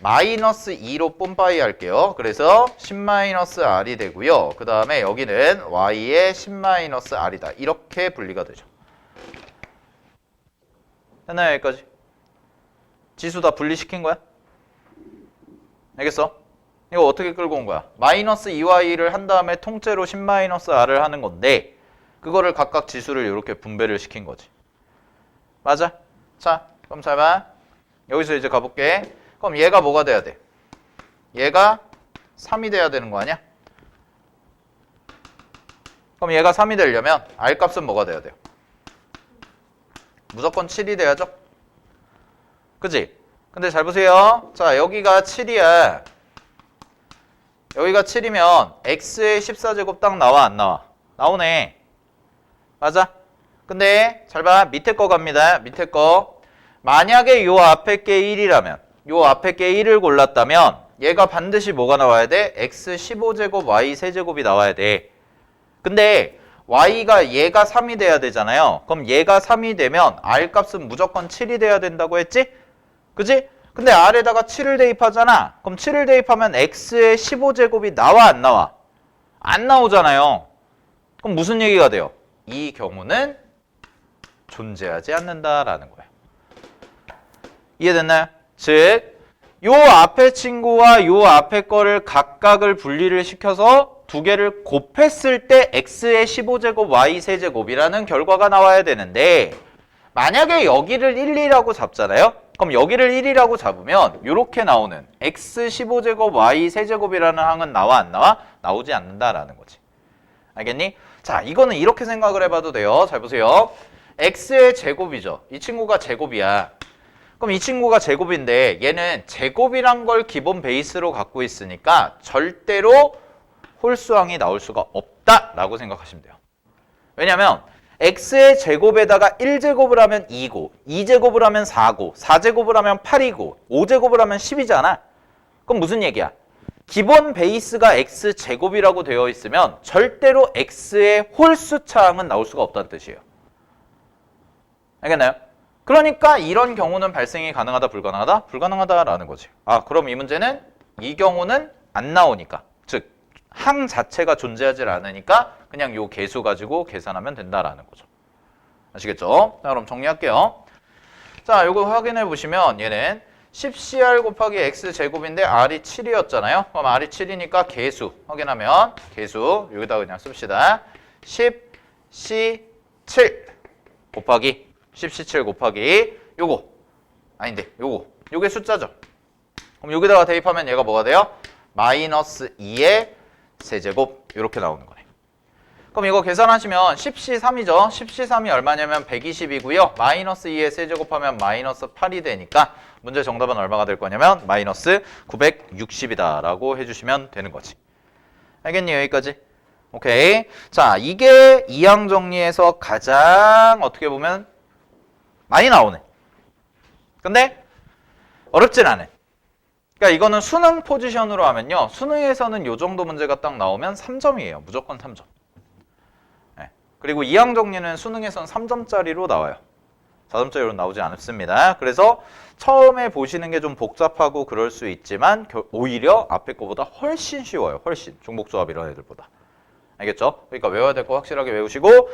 S1: 마이너스 2로 뽐빠이 할게요. 그래서 10-r이 되고요. 그 다음에 여기는 y의 10-r이다. 이렇게 분리가 되죠. 됐나요? 여기까지? 지수 다 분리시킨 거야? 알겠어? 이거 어떻게 끌고 온 거야? 마이너스 2y를 한 다음에 통째로 10-r을 하는 건데 그거를 각각 지수를 이렇게 분배를 시킨 거지. 맞아? 자, 그럼 잘 봐. 여기서 이제 가볼게. 그럼 얘가 뭐가 돼야 돼? 얘가 3이 돼야 되는 거 아니야? 그럼 얘가 3이 되려면 R 값은 뭐가 돼야 돼요? 무조건 7이 돼야죠? 그치? 근데 잘 보세요. 자, 여기가 7이야. 여기가 7이면 x의 14제곱 딱 나와 안 나와? 나오네. 맞아? 근데 잘 봐. 밑에 거 갑니다. 밑에 거. 만약에 요 앞에 게 1이라면 요 앞에 게 1을 골랐다면 얘가 반드시 뭐가 나와야 돼? x 15제곱 y 세제곱이 나와야 돼. 근데 y가 얘가 3이 돼야 되잖아요. 그럼 얘가 3이 되면 r 값은 무조건 7이 돼야 된다고 했지? 그지? 근데 r에다가 7을 대입하잖아. 그럼 7을 대입하면 x의 15제곱이 나와 안 나와? 안 나오잖아요. 그럼 무슨 얘기가 돼요? 이 경우는 존재하지 않는다라는 거예요. 이해됐나요? 즉, 요 앞에 친구와 요 앞에 거를 각각을 분리를 시켜서 두 개를 곱했을 때 x의 15제곱 y 세제곱이라는 결과가 나와야 되는데 만약에 여기를 1이라고 잡잖아요? 그럼 여기를 1이라고 잡으면 이렇게 나오는 x 15제곱 y 세제곱이라는 항은 나와 안 나와? 나오지 않는다라는 거지. 알겠니? 자, 이거는 이렇게 생각을 해봐도 돼요. 잘 보세요. x의 제곱이죠. 이 친구가 제곱이야. 그럼 이 친구가 제곱인데 얘는 제곱이란 걸 기본 베이스로 갖고 있으니까 절대로 홀수항이 나올 수가 없다라고 생각하시면 돼요. 왜냐면 x의 제곱에다가 1제곱을 하면 2고 2제곱을 하면 4고 4제곱을 하면 8이고 5제곱을 하면 10이잖아. 그럼 무슨 얘기야? 기본 베이스가 x제곱이라고 되어 있으면 절대로 x의 홀수 차항은 나올 수가 없다는 뜻이에요. 알겠나요? 그러니까 이런 경우는 발생이 가능하다, 불가능하다? 불가능하다라는 거지. 아, 그럼 이 문제는 이 경우는 안 나오니까, 즉 항 자체가 존재하지 않으니까 그냥 요 개수 가지고 계산하면 된다라는 거죠. 아시겠죠? 자, 그럼 정리할게요. 자, 요거 확인해 보시면 얘는 10cr 곱하기 x제곱인데 r이 7이었잖아요. 그럼 r이 7이니까 개수 확인하면 개수 여기다 그냥 씁시다. 10c7 곱하기 10c7 곱하기 요거 아닌데 요게 숫자죠. 그럼 여기다가 대입하면 얘가 뭐가 돼요? 마이너스 2의 세제곱 이렇게 나오는 거네. 그럼 이거 계산하시면 10c3이죠. 10c3이 얼마냐면 120이고요. 마이너스 2의 세제곱하면 마이너스 8이 되니까 문제 정답은 얼마가 될 거냐면 마이너스 960이다 라고 해주시면 되는 거지. 알겠니? 여기까지? 오케이. 자, 이게 이항 정리에서 가장 어떻게 보면 많이 나오네. 근데 어렵진 않아. 그러니까 이거는 수능 포지션으로 하면요. 수능에서는 요 정도 문제가 딱 나오면 3점이에요. 무조건 3점. 네. 그리고 이항 정리는 수능에서는 3점짜리로 나와요. 4점짜리로 나오지 않습니다. 그래서 처음에 보시는 게 좀 복잡하고 그럴 수 있지만 오히려 앞에 거보다 훨씬 쉬워요. 훨씬. 중복조합 이런 애들보다. 알겠죠? 그러니까 외워야 될 거 확실하게 외우시고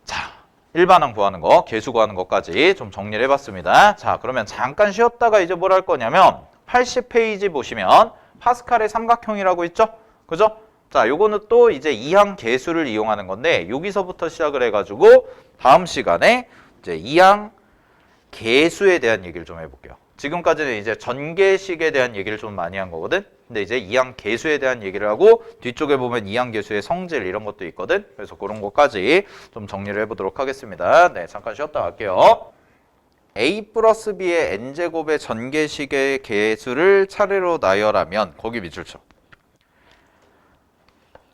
S1: 자, 일반항 구하는 거, 개수 구하는 것까지 좀 정리를 해봤습니다. 자, 그러면 잠깐 쉬었다가 이제 뭘 할 거냐면 80페이지 보시면 파스칼의 삼각형이라고 있죠? 그죠? 자, 요거는 또 이제 이항 개수를 이용하는 건데 여기서부터 시작을 해가지고 다음 시간에 이제 이항 개수에 대한 얘기를 좀 해볼게요. 지금까지는 이제 전개식에 대한 얘기를 좀 많이 한 거거든. 근데 이제 이항 개수에 대한 얘기를 하고 뒤쪽에 보면 이항 개수의 성질 이런 것도 있거든. 그래서 그런 것까지 좀 정리를 해보도록 하겠습니다. 네, 잠깐 쉬었다 갈게요. a 플러스 b의 n제곱의 전개식의 개수를 차례로 나열하면 거기 밑줄 쳐.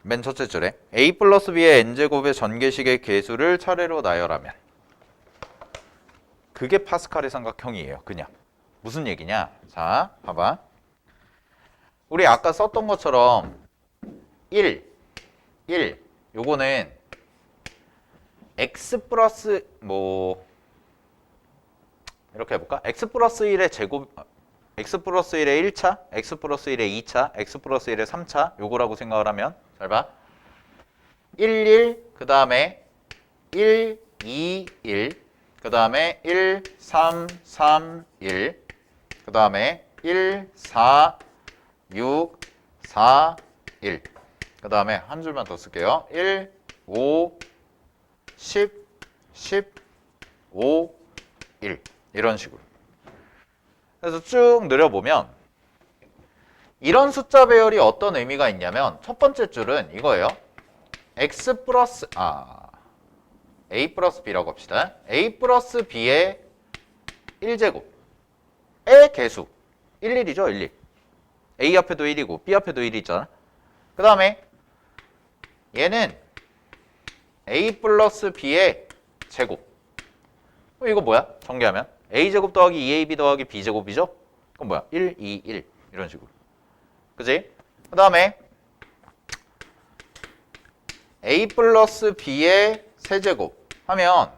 S1: 맨 첫째 줄에 a 플러스 b의 n제곱의 전개식의 개수를 차례로 나열하면 그게 파스칼의 삼각형이에요. 그냥. 무슨 얘기냐? 자, 봐봐. 우리 아까 썼던 것처럼 1 요거는 x 플러스 이렇게 해볼까? x 플러스 1의 제곱 x 플러스 1의 1차, x 플러스 1의 2차, x 플러스 1의 3차 요거라고 생각을 하면 잘 봐. 1, 그 다음에 1, 2, 1 그 다음에 1, 3, 3, 1 그 다음에 1, 4, 6, 4, 1 그 다음에 한 줄만 더 쓸게요. 1, 5, 10, 10, 5, 1 이런 식으로. 그래서 쭉 늘려보면 이런 숫자 배열이 어떤 의미가 있냐면 첫 번째 줄은 이거예요. x 플러스 a 플러스 b라고 합시다. a 플러스 b의 1제곱의 개수 1, 1이죠. 1, 1. a 앞에도 1이고 b 앞에도 1이 있잖아. 그 다음에 얘는 a 플러스 b의 제곱. 이거 뭐야? 전개하면 a제곱 더하기 2ab 더하기 b제곱이죠? 그럼 뭐야? 1, 2, 1 이런 식으로. 그지? 그 다음에 a 플러스 b의 세제곱 하면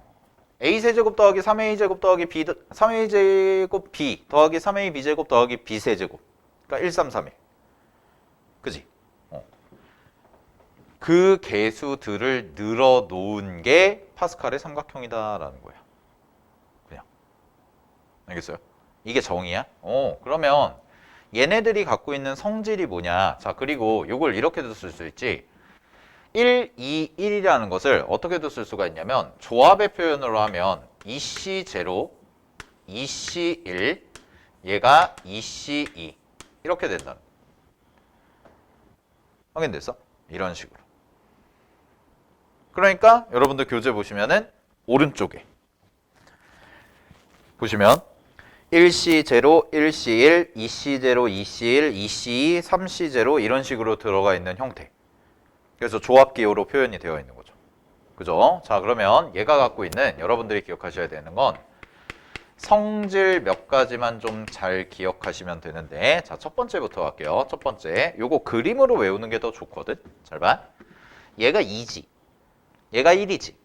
S1: a 세제곱 더하기 3a제곱 더하기 b 3a제곱 b 더하기 3a b제곱 더하기 b 세제곱. 그러니까 1, 3, 3에. 그지? 그 개수들을 늘어 놓은 게 파스칼의 삼각형이다라는 거야. 그냥. 알겠어요? 이게 정의야? 그러면 얘네들이 갖고 있는 성질이 뭐냐? 자, 그리고 이걸 이렇게도 쓸 수 있지. 1, 2, 1이라는 것을 어떻게도 쓸 수가 있냐면 조합의 표현으로 하면 2C0, 2C1, 얘가 2C2 이렇게 된다는 거야. 확인됐어? 이런 식으로. 그러니까 여러분들 교재 보시면은 오른쪽에 보시면 1C0, 1C1, 2C0, 2C1, 2C2, 3C0 이런 식으로 들어가 있는 형태. 그래서 조합 기호로 표현이 되어 있는 거죠. 그죠? 자, 그러면 얘가 갖고 있는 여러분들이 기억하셔야 되는 건 성질 몇 가지만 좀 잘 기억하시면 되는데, 자, 첫 번째부터 갈게요. 첫 번째, 요거 그림으로 외우는 게 더 좋거든. 잘 봐. 얘가 2지, 얘가 1이지.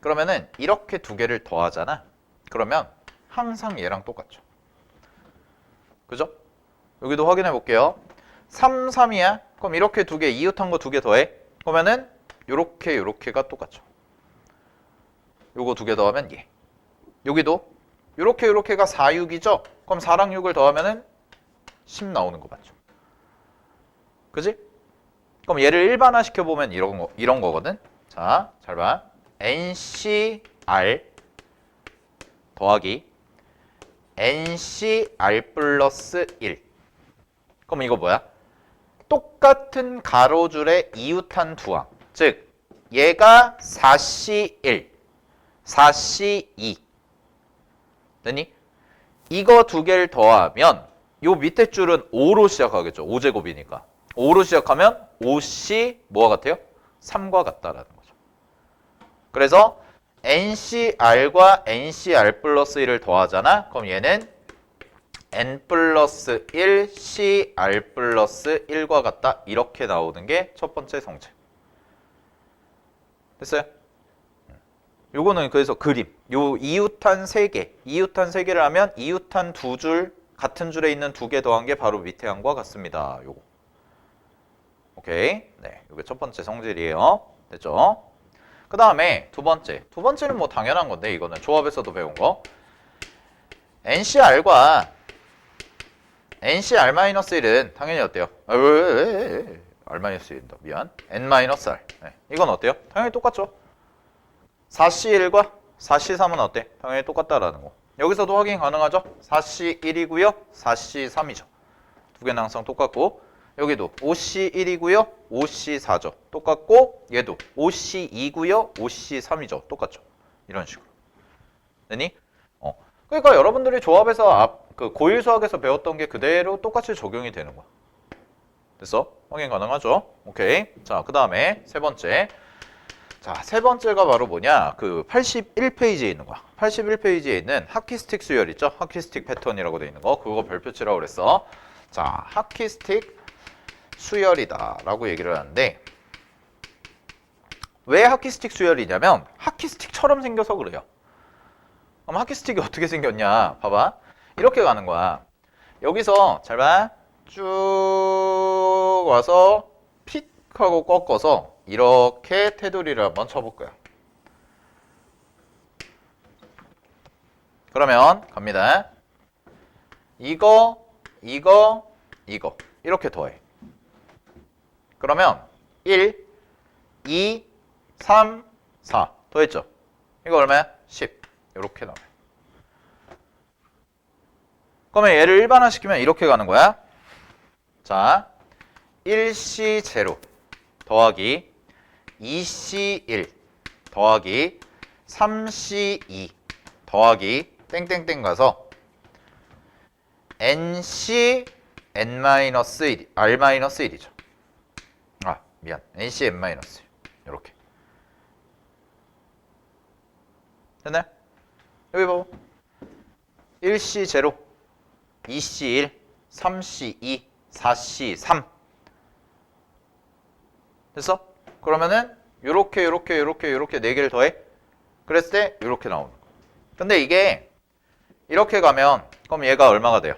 S1: 그러면은 이렇게 두 개를 더하잖아. 그러면 항상 얘랑 똑같죠. 그죠? 여기도 확인해 볼게요. 3, 3이야. 그럼 이렇게 두 개, 이웃한 거 두 개 더해. 그러면은 요렇게가 똑같죠. 요거 두 개 더하면 얘. 여기도 요렇게가 4, 6이죠? 그럼 4랑 6을 더하면은 10 나오는 거 맞죠? 그지? 그럼 얘를 일반화 시켜보면 이런 거거든? 자, 잘 봐. NCR 더하기 NCR 플러스 1. 그럼 이거 뭐야? 똑같은 가로줄의 이웃한 두 항. 즉, 얘가 4C1, 4C2. 됐니? 이거 두 개를 더하면 요 밑에 줄은 5로 시작하겠죠. 5제곱이니까. 5로 시작하면 5C 뭐가 같아요? 3과 같다라는 거죠. 그래서 NCR과 NCR 플러스 1을 더하잖아. 그럼 얘는 N 플러스 1 CR 플러스 1과 같다. 이렇게 나오는 게 첫 번째 성질. 됐어요? 요거는 그래서 그림. 요 이웃한 3개. 이웃한 3개를 하면 이웃한 두 줄, 같은 줄에 있는 두 개 더한 게 바로 밑에 항과 같습니다. 요거. 오케이. 네. 요게 첫 번째 성질이에요. 됐죠? 그 다음에 두 번째. 두 번째는 뭐 당연한 건데, 이거는 조합에서도 배운 거. NCR과 NCR-1은 당연히 어때요? R-1이다. 미안. N-R. 네. 이건 어때요? 당연히 똑같죠. 4C1과 4C3은 어때? 당연히 똑같다라는 거. 여기서도 확인 가능하죠? 4C1이고요. 4C3이죠. 두 개는 항상 똑같고, 여기도 5C1이고요. 5C4죠. 똑같고, 얘도 5C2고요. 5C3이죠. 똑같죠. 이런 식으로. 됐니? 그러니까 여러분들이 조합에서 그 고1 수학에서 배웠던 게 그대로 똑같이 적용이 되는 거야. 됐어? 확인 가능하죠? 오케이. 자, 그 다음에 세 번째. 자, 세 번째가 바로 뭐냐? 그 81페이지에 있는 거야. 81페이지에 있는 하키스틱 수열 있죠? 하키스틱 패턴이라고 돼 있는 거. 그거 별표치라고 그랬어. 자, 하키스틱 수열이다 라고 얘기를 하는데, 왜 하키스틱 수열이냐면 하키스틱처럼 생겨서 그래요. 그럼 하키스틱이 어떻게 생겼냐? 봐봐. 이렇게 가는 거야. 여기서 잘 봐. 쭉 와서 픽 하고 꺾어서 이렇게 테두리를 한번 쳐볼 거야. 그러면 갑니다. 이거 이렇게 더해. 그러면 1, 2, 3, 4 더했죠? 이거 얼마야? 10. 이렇게 나와요. 그러면 얘를 일반화시키면 이렇게 가는 거야. 자, 1C0 더하기 2C1 더하기 3C2 더하기 땡땡땡 가서 NC N-1 R-1이죠. 아, 미안. NC N-1 이렇게. 됐나요? 여기 봐봐. 1C0 2C1 3C2 4C3 됐어? 그러면은 요렇게 네 개를 더해. 그랬을 때 요렇게 나오는 거. 근데 이게 이렇게 가면 그럼 얘가 얼마가 돼요?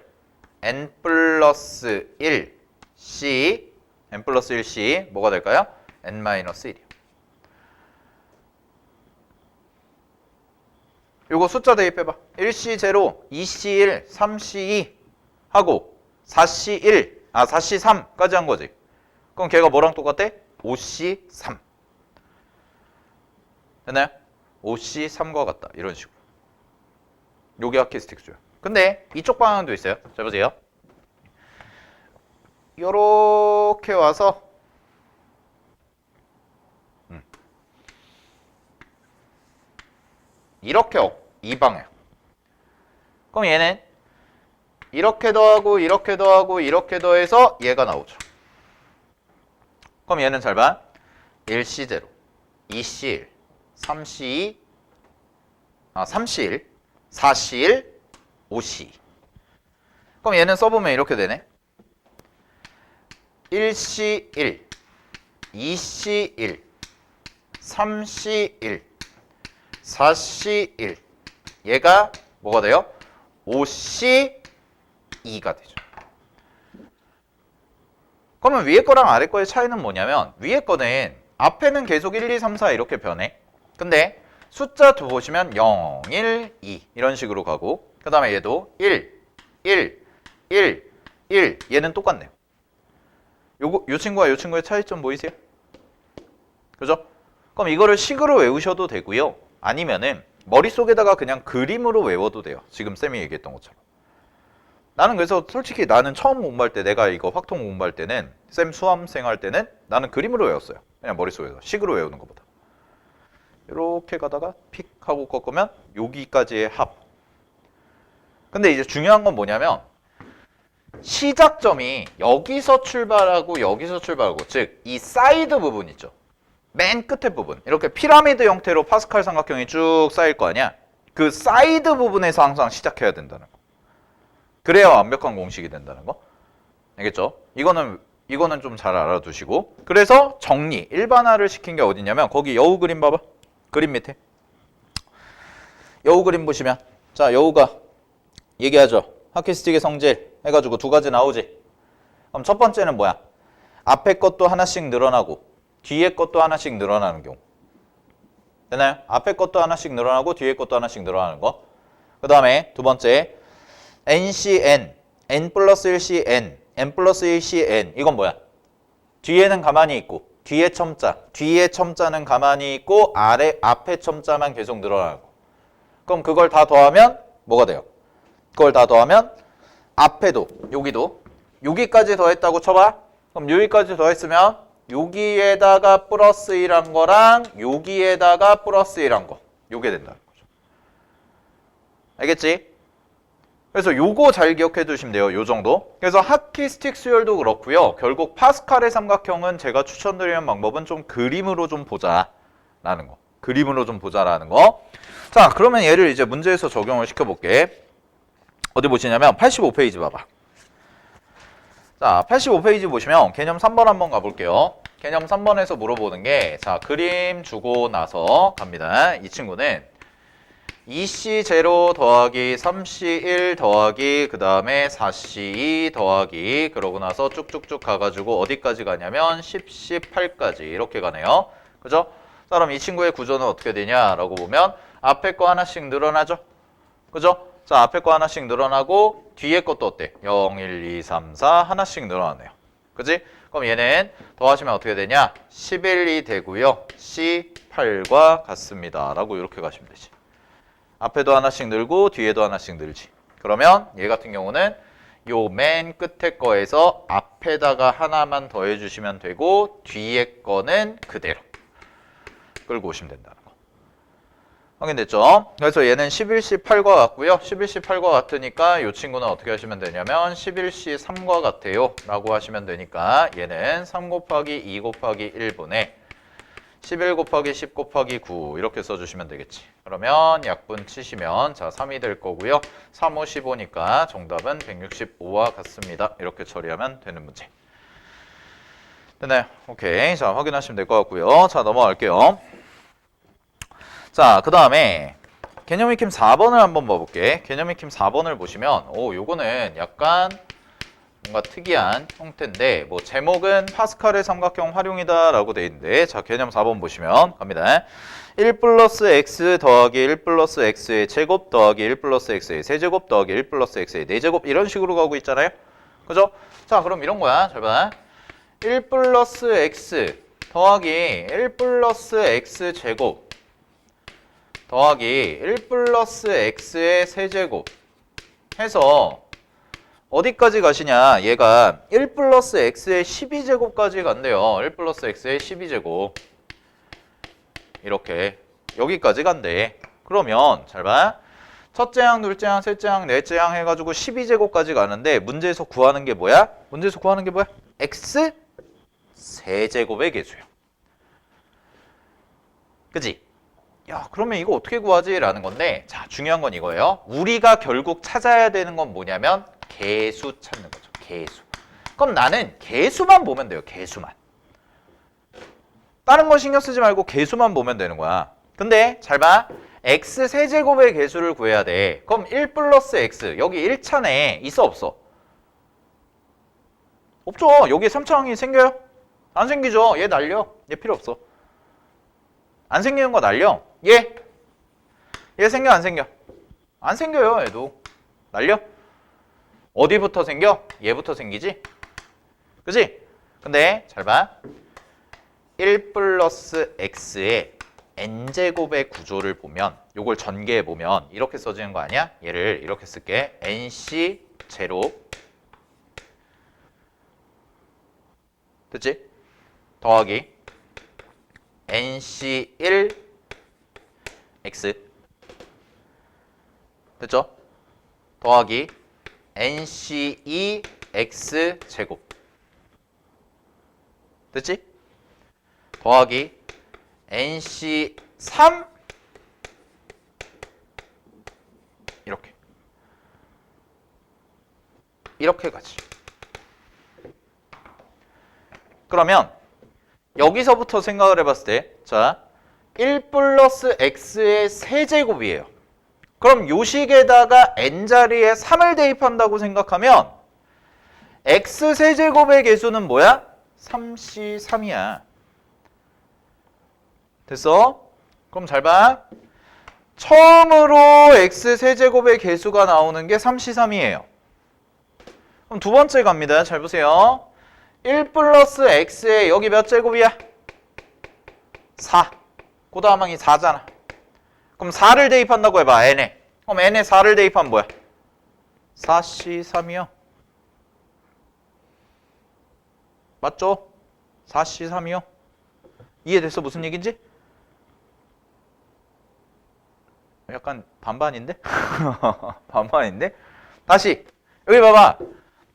S1: N 플러스 1C N 플러스 1C 뭐가 될까요? N-1이요. 요거 숫자 대입해봐. 1C0, 2C1, 3C2 하고 4C1, 4C3까지 한 거지. 그럼 걔가 뭐랑 똑같아? 5C3. 됐나요? 5C3과 같다. 이런 식으로. 요게 하키스틱 수열. 근데 이쪽 방향도 있어요. 잘 보세요. 요렇게 와서 이렇게 이 방향. 그럼 얘는 이렇게 더하고 이렇게 더하고 이렇게 더해서 얘가 나오죠. 그럼 얘는 잘 봐. 1C0, 2C1, 3C 3C1 4C1 5C. 그럼 얘는 써보면 이렇게 되네. 1C1 2C1 3C1 4C1 얘가 뭐가 돼요? 5C2가 되죠. 그러면 위에 거랑 아래 거의 차이는 뭐냐면 위에 거는 앞에는 계속 1, 2, 3, 4 이렇게 변해. 근데 숫자 두 보시면 0, 1, 2 이런 식으로 가고 그 다음에 얘도 1, 1, 1, 1 얘는 똑같네요. 요 친구와 요 친구의 차이점 보이세요? 그죠? 그럼 이거를 식으로 외우셔도 되고요. 아니면은 머릿속에다가 그냥 그림으로 외워도 돼요. 지금 쌤이 얘기했던 것처럼. 나는 그래서 솔직히 나는 처음 공부할 때 내가 이거 확통 공부할 때는 쌤 수험생 할 때는 나는 그림으로 외웠어요. 그냥 머릿속에서 식으로 외우는 것보다. 이렇게 가다가 픽 하고 꺾으면 여기까지의 합. 근데 이제 중요한 건 뭐냐면 시작점이 여기서 출발하고 여기서 출발하고 즉 이 사이드 부분 있죠. 맨 끝에 부분. 이렇게 피라미드 형태로 파스칼 삼각형이 쭉 쌓일 거 아니야. 그 사이드 부분에서 항상 시작해야 된다는 거. 그래야 완벽한 공식이 된다는 거. 알겠죠? 이거는 좀 잘 알아두시고. 그래서 정리, 일반화를 시킨 게 어디냐면 거기 여우 그림 봐봐. 그림 밑에. 여우 그림 보시면 자, 여우가 얘기하죠. 하키스틱의 성질 해가지고 두 가지 나오지. 그럼 첫 번째는 뭐야? 앞에 것도 하나씩 늘어나고 뒤에 것도 하나씩 늘어나는 경우. 되나요? 앞에 것도 하나씩 늘어나고 뒤에 것도 하나씩 늘어나는 거. 그 다음에 두 번째 NCN, N 플러스 1CN, N 플러스 1CN 이건 뭐야? 뒤에는 가만히 있고 뒤에 첨자는 가만히 있고 앞에 첨자만 계속 늘어나는 거. 그럼 그걸 다 더하면 뭐가 돼요? 그걸 다 더하면 앞에도 여기까지 더했다고 쳐봐. 그럼 여기까지 더했으면 여기에다가 플러스 1한 거랑 여기에다가 플러스 1한 거 요게 된다는 거죠. 알겠지? 그래서 요거 잘 기억해 두시면 돼요. 요 정도. 그래서 하키스틱 수열도 그렇고요. 결국 파스칼의 삼각형은 제가 추천드리는 방법은 좀 그림으로 좀 보자라는 거. 그림으로 좀 보자라는 거. 자, 그러면 얘를 이제 문제에서 적용을 시켜볼게. 어디 보시냐면 85페이지 봐봐. 자, 85페이지 보시면 개념 3번 한번 가볼게요. 개념 3번에서 물어보는 게 자, 그림 주고 나서 갑니다. 이 친구는 2C0 더하기 3C1 더하기 그 다음에 4C2 더하기 그러고 나서 쭉쭉쭉 가가지고 어디까지 가냐면 10C8까지 이렇게 가네요. 그죠? 자, 그럼 이 친구의 구조는 어떻게 되냐라고 보면 앞에 거 하나씩 늘어나죠? 그죠? 자, 앞에 거 하나씩 늘어나고 뒤에 것도 어때? 0, 1, 2, 3, 4 하나씩 늘어나네요. 그지? 그럼 얘는 더하시면 어떻게 되냐? 11이 되고요. C8과 같습니다. 라고 이렇게 가시면 되지. 앞에도 하나씩 늘고 뒤에도 하나씩 늘지. 그러면 얘 같은 경우는 요 맨 끝에 거에서 앞에다가 하나만 더해주시면 되고 뒤에 거는 그대로 끌고 오시면 된다는 거. 확인됐죠? 그래서 얘는 11C8과 같고요. 11C8과 같으니까 이 친구는 어떻게 하시면 되냐면 11C3과 같아요. 라고 하시면 되니까 얘는 3 곱하기 2 곱하기 1분의 11 곱하기 10 곱하기 9 이렇게 써주시면 되겠지. 그러면 약분 치시면 자 3이 될 거고요. 3, 5, 15니까 정답은 165와 같습니다. 이렇게 처리하면 되는 문제. 됐나요? 오케이. 자 확인하시면 될 것 같고요. 자 넘어갈게요. 자, 그 다음에 개념 익힘 4번을 한번 봐볼게. 개념 익힘 4번을 보시면 요거는 약간 뭔가 특이한 형태인데 뭐 제목은 파스칼의 삼각형 활용이다 라고 돼 있는데 자 개념 4번 보시면 갑니다. 1 플러스 x 더하기 1 플러스 x의 제곱 더하기 1 플러스 x의 세제곱 더하기 1 플러스 x의 4제곱 이런 식으로 가고 있잖아요. 그죠? 자 그럼 이런 거야. 잘 봐. 1 플러스 x 더하기 1 플러스 x 제곱 더하기 1 플러스 x의 세제곱 해서 어디까지 가시냐? 얘가 1 플러스 x의 12제곱까지 간대요. 1 플러스 x의 12제곱 이렇게 여기까지 간대. 그러면 잘 봐. 첫째 항, 둘째 항, 셋째 항, 넷째 항 해가지고 12제곱까지 가는데 문제에서 구하는 게 뭐야? 문제에서 구하는 게 뭐야? x 세제곱의 개수야. 그지? 야, 그러면 이거 어떻게 구하지? 라는 건데, 자, 중요한 건 이거예요. 우리가 결국 찾아야 되는 건 뭐냐면 개수 찾는 거죠. 개수. 그럼 나는 개수만 보면 돼요. 개수만. 다른 거 신경 쓰지 말고 개수만 보면 되는 거야. 근데 잘 봐. x 세제곱의 개수를 구해야 돼. 그럼 1 플러스 x. 여기 1차네. 있어 없어? 없죠. 여기 3차항이 생겨요? 안 생기죠. 얘 날려. 얘 필요 없어. 안 생기는 거 날려. 얘 생겨 안 생겨? 안 생겨요. 얘도. 날려. 어디부터 생겨? 얘부터 생기지? 그지? 근데 잘 봐. 1 플러스 x의 n제곱의 구조를 보면 요걸 전개해 보면 이렇게 써지는 거 아니야? 얘를 이렇게 쓸게. nc 제로 됐지? 더하기 nc1 x 됐죠? 더하기 nc2 x 제곱 됐지? 더하기 nc3 이렇게 가지. 그러면 여기서부터 생각을 해봤을 때, 자, 1 플러스 x의 세제곱이에요. 그럼 요 식에다가 n자리에 3을 대입한다고 생각하면 x 세제곱의 개수는 뭐야? 3c3이야. 됐어? 그럼 잘 봐. 처음으로 x 세제곱의 개수가 나오는 게 3c3이에요. 그럼 두 번째 갑니다. 잘 보세요. 1 플러스 x에 여기 몇 제곱이야? 4. 그 다음항이 4잖아. 그럼 4를 대입한다고 해봐. n에. 그럼 n에 4를 대입하면 뭐야? 4c3이요. 맞죠? 4c3이요. 이해됐어? 무슨 얘기인지? 약간 반반인데? 반반인데? 다시 여기 봐봐.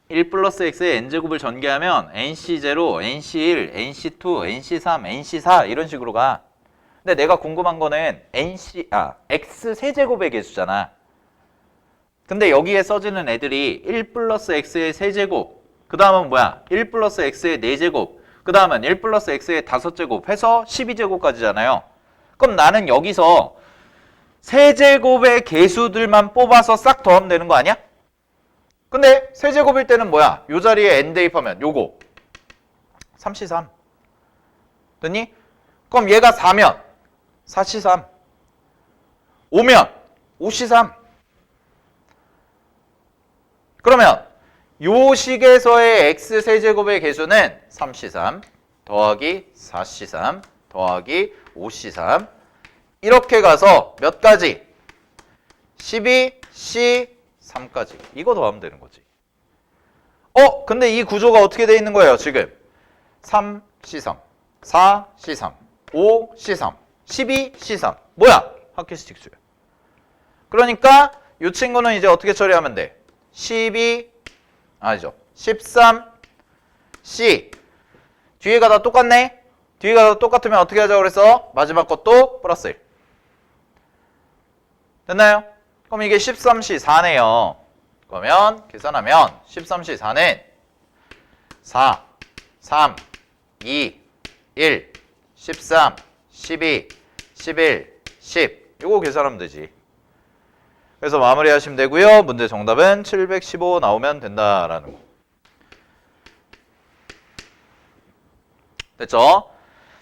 S1: 1 플러스 x의 n제곱을 전개하면 nc0, nc1, nc2, nc3, nc4 이런 식으로 가. 근데 내가 궁금한 거는 x 세제곱의 개수잖아. 근데 여기에 써지는 애들이 1 플러스 x의 세제곱, 그 다음은 뭐야? 1 플러스 x의 4제곱, 그 다음은 1 플러스 x의 5제곱 해서 12제곱까지잖아요. 그럼 나는 여기서 세제곱의 개수들만 뽑아서 싹 더하면 되는 거 아니야? 근데 세제곱일 때는 뭐야? 요 자리에 n 대입하면 요거 3c3 됐니? 그럼 얘가 4면 4c3 5면 5c3 그러면 요 식에서의 x 세제곱의 개수는 3c3 더하기 4c3 더하기 5c3 이렇게 가서 몇 가지? 12c3까지 이거 더하면 되는 거지. 근데 이 구조가 어떻게 돼 있는 거예요 지금? 3c3 4c3 5c3 12c3 뭐야? 하키스틱 수야. 그러니까 이 친구는 이제 어떻게 처리하면 돼? 13c 뒤에가 다 똑같네? 뒤에가 다 똑같으면 어떻게 하자고 그랬어? 마지막 것도 플러스 1 됐나요? 그럼 이게 13c4네요. 그러면 계산하면 13c4는 4, 3, 2, 1, 13, 12, 11, 10 이거 계산하면 되지. 그래서 마무리하시면 되고요. 문제 정답은 715 나오면 된다라는 거. 됐죠?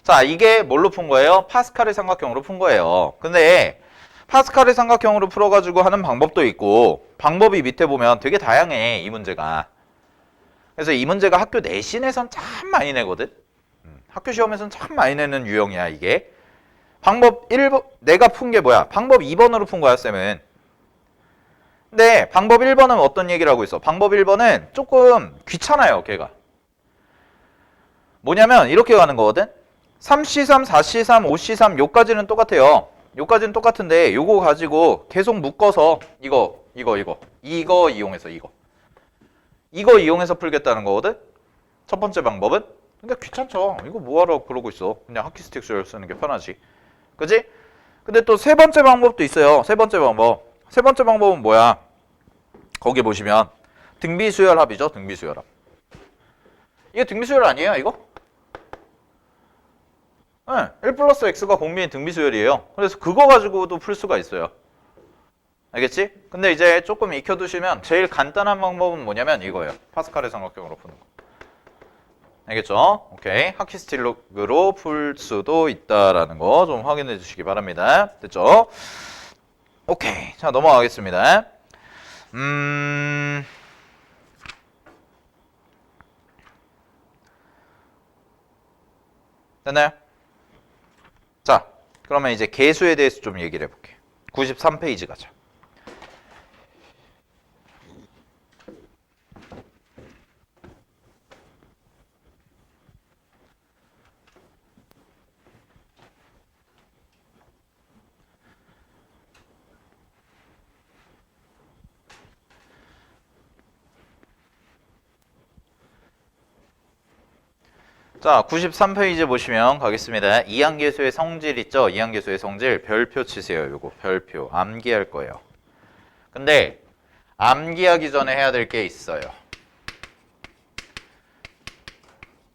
S1: 자, 이게 뭘로 푼 거예요? 파스칼의 삼각형으로 푼 거예요. 근데 파스칼의 삼각형으로 풀어가지고 하는 방법도 있고 방법이 밑에 보면 되게 다양해 이 문제가. 그래서 이 문제가 학교 내신에선 참 많이 내거든. 학교 시험에선 참 많이 내는 유형이야 이게. 방법 1번 내가 푼 게 뭐야? 방법 2번으로 푼 거야 쌤은. 근데 방법 1번은 어떤 얘기를 하고 있어? 방법 1번은 조금 귀찮아요 걔가. 뭐냐면 이렇게 가는 거거든. 3c3, 4c3, 5c3 요까지는 똑같아요. 요까지는 똑같은데 요거 가지고 계속 묶어서 이거 이용해서 이거 이용해서 풀겠다는 거거든. 첫 번째 방법은. 근데 귀찮죠. 이거 뭐하러 그러고 있어. 그냥 하키스틱 수열 쓰는 게 편하지. 그지? 근데 또 세 번째 방법도 있어요. 세 번째 방법. 세 번째 방법은 뭐야? 거기 보시면 등비수열합이죠. 등비수열합. 이게 등비수열 아니에요, 이거? 네, 1 플러스 x가 공비인 등비수열이에요. 그래서 그거 가지고도 풀 수가 있어요. 알겠지? 근데 이제 조금 익혀두시면 제일 간단한 방법은 뭐냐면 이거예요. 파스칼의 삼각형으로 푸는 거. 알겠죠? 오케이. 하키스틸록으로 풀 수도 있다라는 거 좀 확인해 주시기 바랍니다. 됐죠? 오케이. 자, 넘어가겠습니다. 됐나요? 자, 그러면 이제 계수에 대해서 좀 얘기를 해볼게요. 93페이지 가자. 자, 93페이지 보시면 가겠습니다. 이항계수의 성질 있죠? 이항계수의 성질 별표 치세요. 요거 별표 암기할 거예요. 근데 암기하기 전에 해야 될 게 있어요.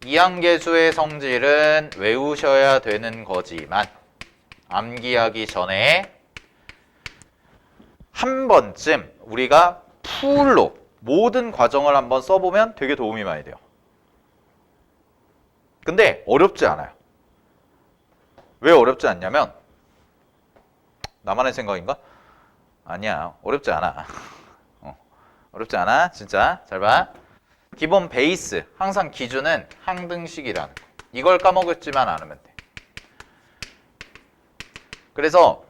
S1: 이항계수의 성질은 외우셔야 되는 거지만 암기하기 전에 한 번쯤 우리가 풀로 모든 과정을 한번 써보면 되게 도움이 많이 돼요. 근데 어렵지 않아요. 왜 어렵지 않냐면 나만의 생각인가? 아니야. 어렵지 않아. 어렵지 않아. 진짜. 잘 봐. 기본 베이스. 항상 기준은 항등식이라는 거. 이걸 까먹었지만 않으면 돼. 그래서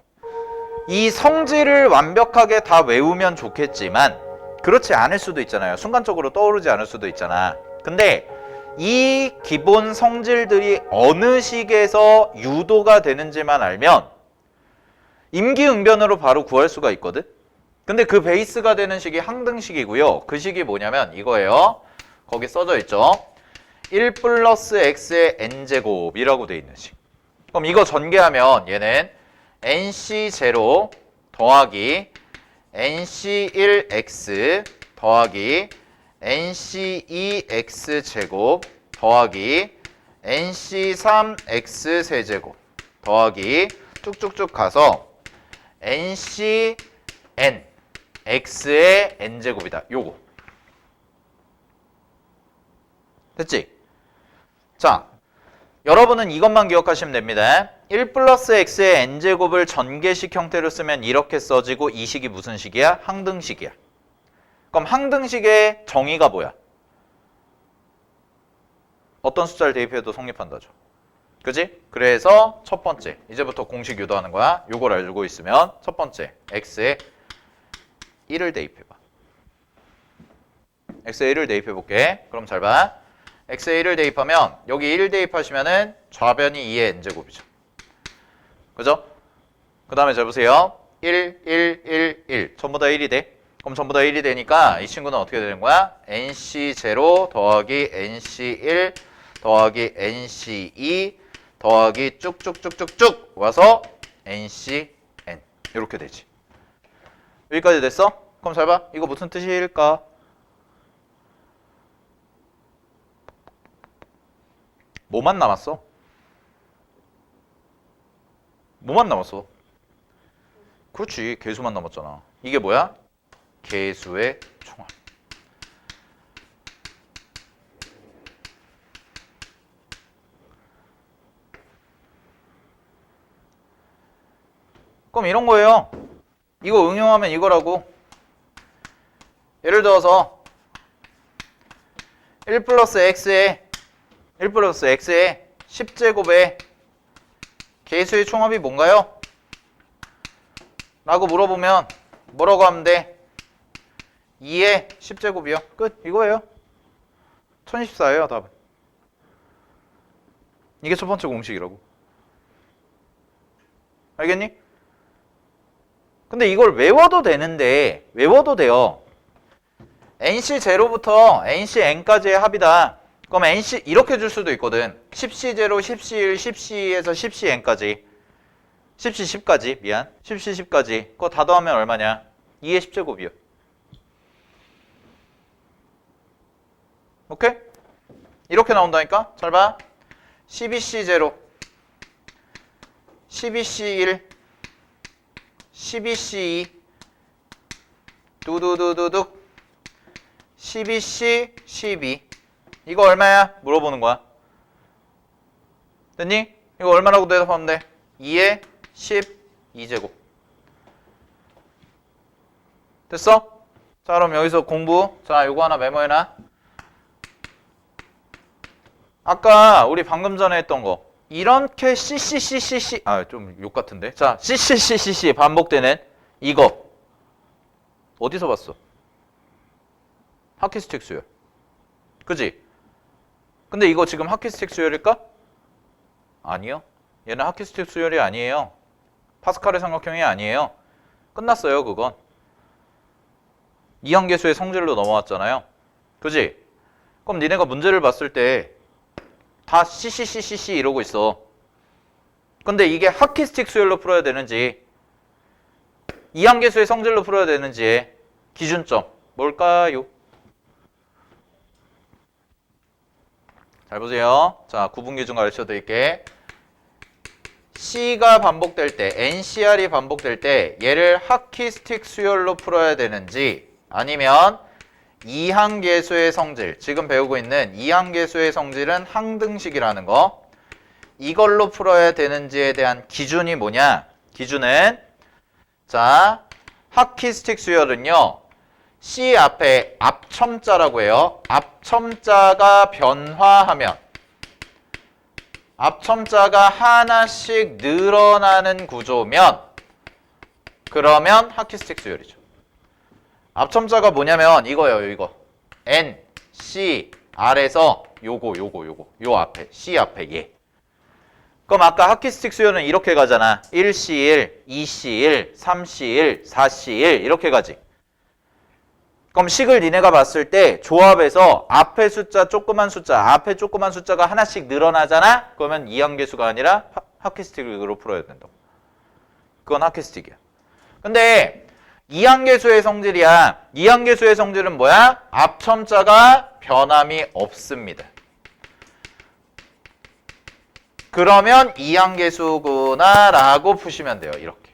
S1: 이 성질을 완벽하게 다 외우면 좋겠지만 그렇지 않을 수도 있잖아요. 순간적으로 떠오르지 않을 수도 있잖아. 근데 이 기본 성질들이 어느 식에서 유도가 되는지만 알면 임기응변으로 바로 구할 수가 있거든. 근데 그 베이스가 되는 식이 항등식이고요. 그 식이 뭐냐면 이거예요. 거기 써져 있죠. 1 플러스 x의 n제곱이라고 돼 있는 식. 그럼 이거 전개하면 얘는 nc0 더하기 nc1x 더하기 nc2x제곱 더하기 nc3x세제곱 더하기 쭉쭉쭉 가서 ncn x의 n제곱이다. 요거 됐지? 자, 여러분은 이것만 기억하시면 됩니다. 1 플러스 x의 n제곱을 전개식 형태로 쓰면 이렇게 써지고 이 식이 무슨 식이야? 항등식이야. 그럼 항등식의 정의가 뭐야? 어떤 숫자를 대입해도 성립한다죠. 그지? 그래서 첫 번째, 이제부터 공식 유도하는 거야. 요걸 알고 있으면 첫 번째, x에 1을 대입해봐. x에 1을 대입해볼게. 그럼 잘 봐. x에 1을 대입하면 여기 1 대입하시면은 좌변이 2의 n제곱이죠. 그죠? 그 다음에 잘 보세요. 1, 1, 1, 1. 전부 다 1이 돼. 그럼 전부 다 1이 되니까 이 친구는 어떻게 되는 거야? nc0 더하기 nc1 더하기 nc2 더하기 쭉쭉쭉쭉쭉 와서 ncn 이렇게 되지. 여기까지 됐어? 그럼 잘 봐. 이거 무슨 뜻일까? 뭐만 남았어? 뭐만 남았어? 그렇지. 계수만 남았잖아. 이게 뭐야? 계수의 총합. 그럼 이런 거예요. 이거 응용하면 이거라고. 예를 들어서 1 플러스 x의 10제곱의 계수의 총합이 뭔가요? 라고 물어보면 뭐라고 하면 돼? 2의 10제곱이요. 끝. 이거예요. 1014예요, 답은. 이게 첫 번째 공식이라고. 알겠니? 근데 이걸 외워도 되는데, 외워도 돼요. nc0부터 ncn까지의 합이다. 그럼 nc 이렇게 줄 수도 있거든. 10c0, 10c1, 10c에서 10cn까지. 10시 10까지 미안 10시 10까지 그거 다 더하면 얼마냐 2의 10제곱이요. 오케이? 이렇게 나온다니까? 잘 봐. 12C0 12C1 12C2 두두두두둑 12C 12 이거 얼마야? 물어보는 거야. 됐니? 이거 얼마라고 대답하면 돼? 2의 12제곱 됐어? 자 그럼 여기서 공부 자 요거 하나 메모해놔. 아까 우리 방금 전에 했던 거 이렇게 CCCCC 좀 욕 같은데 자 CCCCC 반복되는 이거 어디서 봤어? 하키스틱 수열 그지? 근데 이거 지금 하키스틱 수열일까? 아니요 얘는 하키스틱 수열이 아니에요. 파스칼의 삼각형이 아니에요. 끝났어요 그건. 이항계수의 성질로 넘어왔잖아요. 그지? 그럼 니네가 문제를 봤을 때 다 CCCCC 이러고 있어. 근데 이게 하키스틱 수열로 풀어야 되는지 이항계수의 성질로 풀어야 되는지의 기준점 뭘까요? 잘 보세요. 자, 구분기준 가르쳐 드릴게. C가 반복될 때, NCR이 반복될 때 얘를 하키스틱 수열로 풀어야 되는지 아니면 이항계수의 성질, 지금 배우고 있는 이항계수의 성질은 항등식이라는 거 이걸로 풀어야 되는지에 대한 기준이 뭐냐? 기준은 자, 하키스틱 수열은요. C 앞에 앞첨자라고 해요. 앞첨자가 변화하면 앞첨자가 하나씩 늘어나는 구조면 그러면 하키스틱 수열이죠. 앞첨자가 뭐냐면 이거예요. 이거 N, C, R에서 요거 요 앞에 C 앞에 얘. 그럼 아까 하키스틱 수열은 이렇게 가잖아. 1C1, 2C1, 3C1, 4C1 이렇게 가지. 그럼 식을 니네가 봤을 때 조합에서 앞에 숫자 조그만 숫자 앞에 조그만 숫자가 하나씩 늘어나잖아. 그러면 이항계수가 아니라 하키스틱으로 풀어야 된다고. 그건 하키스틱이야. 근데 이항계수의 성질이야. 이항계수의 성질은 뭐야? 앞첨자가 변함이 없습니다. 그러면 이항계수구나 라고 푸시면 돼요. 이렇게.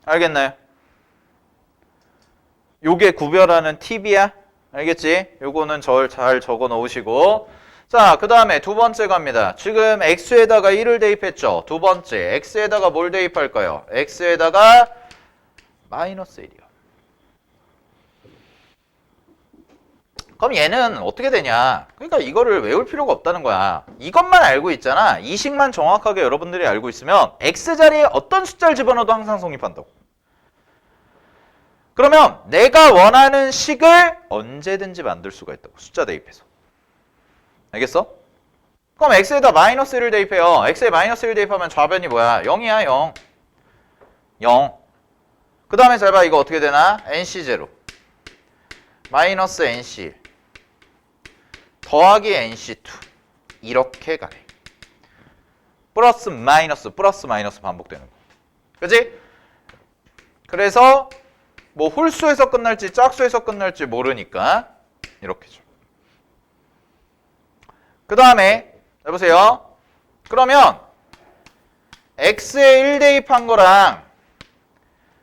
S1: 알겠나요? 요게 구별하는 팁이야. 알겠지? 요거는 잘 적어 놓으시고 자, 그 다음에 두 번째 갑니다. 지금 x에다가 1을 대입했죠. 두 번째, x에다가 뭘 대입할까요? x에다가 마이너스 1이요. 그럼 얘는 어떻게 되냐? 그러니까 이거를 외울 필요가 없다는 거야. 이것만 알고 있잖아. 이 식만 정확하게 여러분들이 알고 있으면 x자리에 어떤 숫자를 집어넣어도 항상 성립한다고. 그러면 내가 원하는 식을 언제든지 만들 수가 있다고. 숫자 대입해서. 알겠어? 그럼 x에다 마이너스 1을 대입해요. x에 마이너스 1 대입하면 좌변이 뭐야? 0이야 0. 0. 그 다음에 잘 봐. 이거 어떻게 되나? nc0 마이너스 nc1 더하기 nc2 이렇게 가네. 플러스 마이너스 반복되는 거. 그치? 그래서 뭐 홀수에서 끝날지 짝수에서 끝날지 모르니까 이렇게죠. 그 다음에 해보세요. 그러면 x에 1 대입한 거랑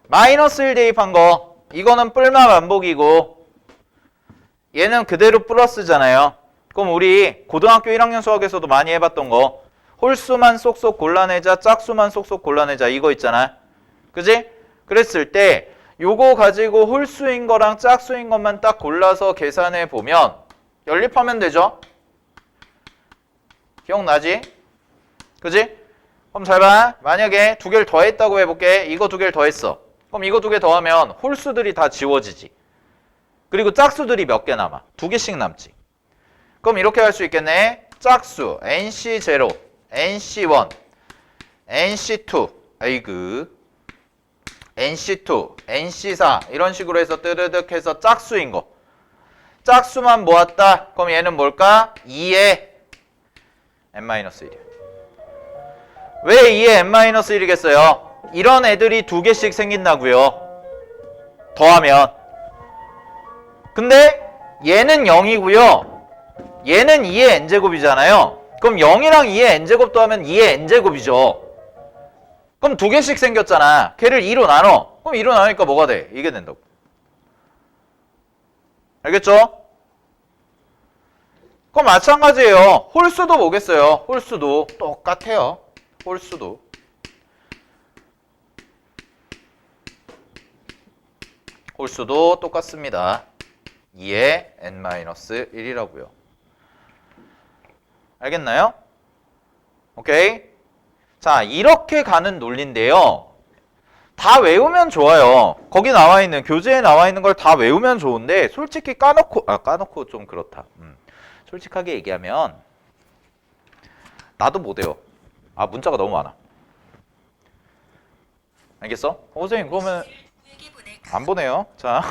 S1: 마이너스 1 대입한 거 이거는 뿔마 반복이고 얘는 그대로 플러스잖아요. 그럼 우리 고등학교 1학년 수학에서도 많이 해봤던 거 홀수만 쏙쏙 골라내자 짝수만 쏙쏙 골라내자 이거 있잖아. 그지? 그랬을 때 요거 가지고 홀수인 거랑 짝수인 것만 딱 골라서 계산해 보면 연립하면 되죠. 기억나지? 그지? 그럼 잘 봐. 만약에 두 개를 더했다고 해볼게. 이거 두 개를 더했어. 그럼 이거 두 개 더하면 홀수들이 다 지워지지. 그리고 짝수들이 몇 개 남아? 두 개씩 남지. 그럼 이렇게 할 수 있겠네. 짝수 nc0, nc1, nc2, 아이그, nc2, nc4 이런 식으로 해서 뜨르득 해서 짝수인 거. 짝수만 모았다. 그럼 얘는 뭘까? 2의 n-1이야. 왜 2의 n-1이겠어요? 이런 애들이 두 개씩 생긴다고요. 더하면. 근데 얘는 0이고요. 얘는 2의 n제곱이잖아요. 그럼 0이랑 2의 n제곱 더하면 2의 n제곱이죠. 그럼 두 개씩 생겼잖아. 걔를 2로 나눠. 그럼 2로 나누니까 뭐가 돼? 이게 된다고. 알겠죠? 그럼 마찬가지예요. 홀수도 뭐겠어요? 홀수도 똑같아요. 홀수도. 홀수도 똑같습니다. 2의 n-1이라고요. 알겠나요? 오케이? 자, 이렇게 가는 논리인데요. 다 외우면 좋아요. 거기 나와 있는, 교재에 나와 있는 걸 다 외우면 좋은데 솔직히 까놓고 좀 그렇다. 솔직하게 얘기하면 나도 못 외워. 문자가 너무 많아. 알겠어? 선생님 그러면 안 보내요. 자,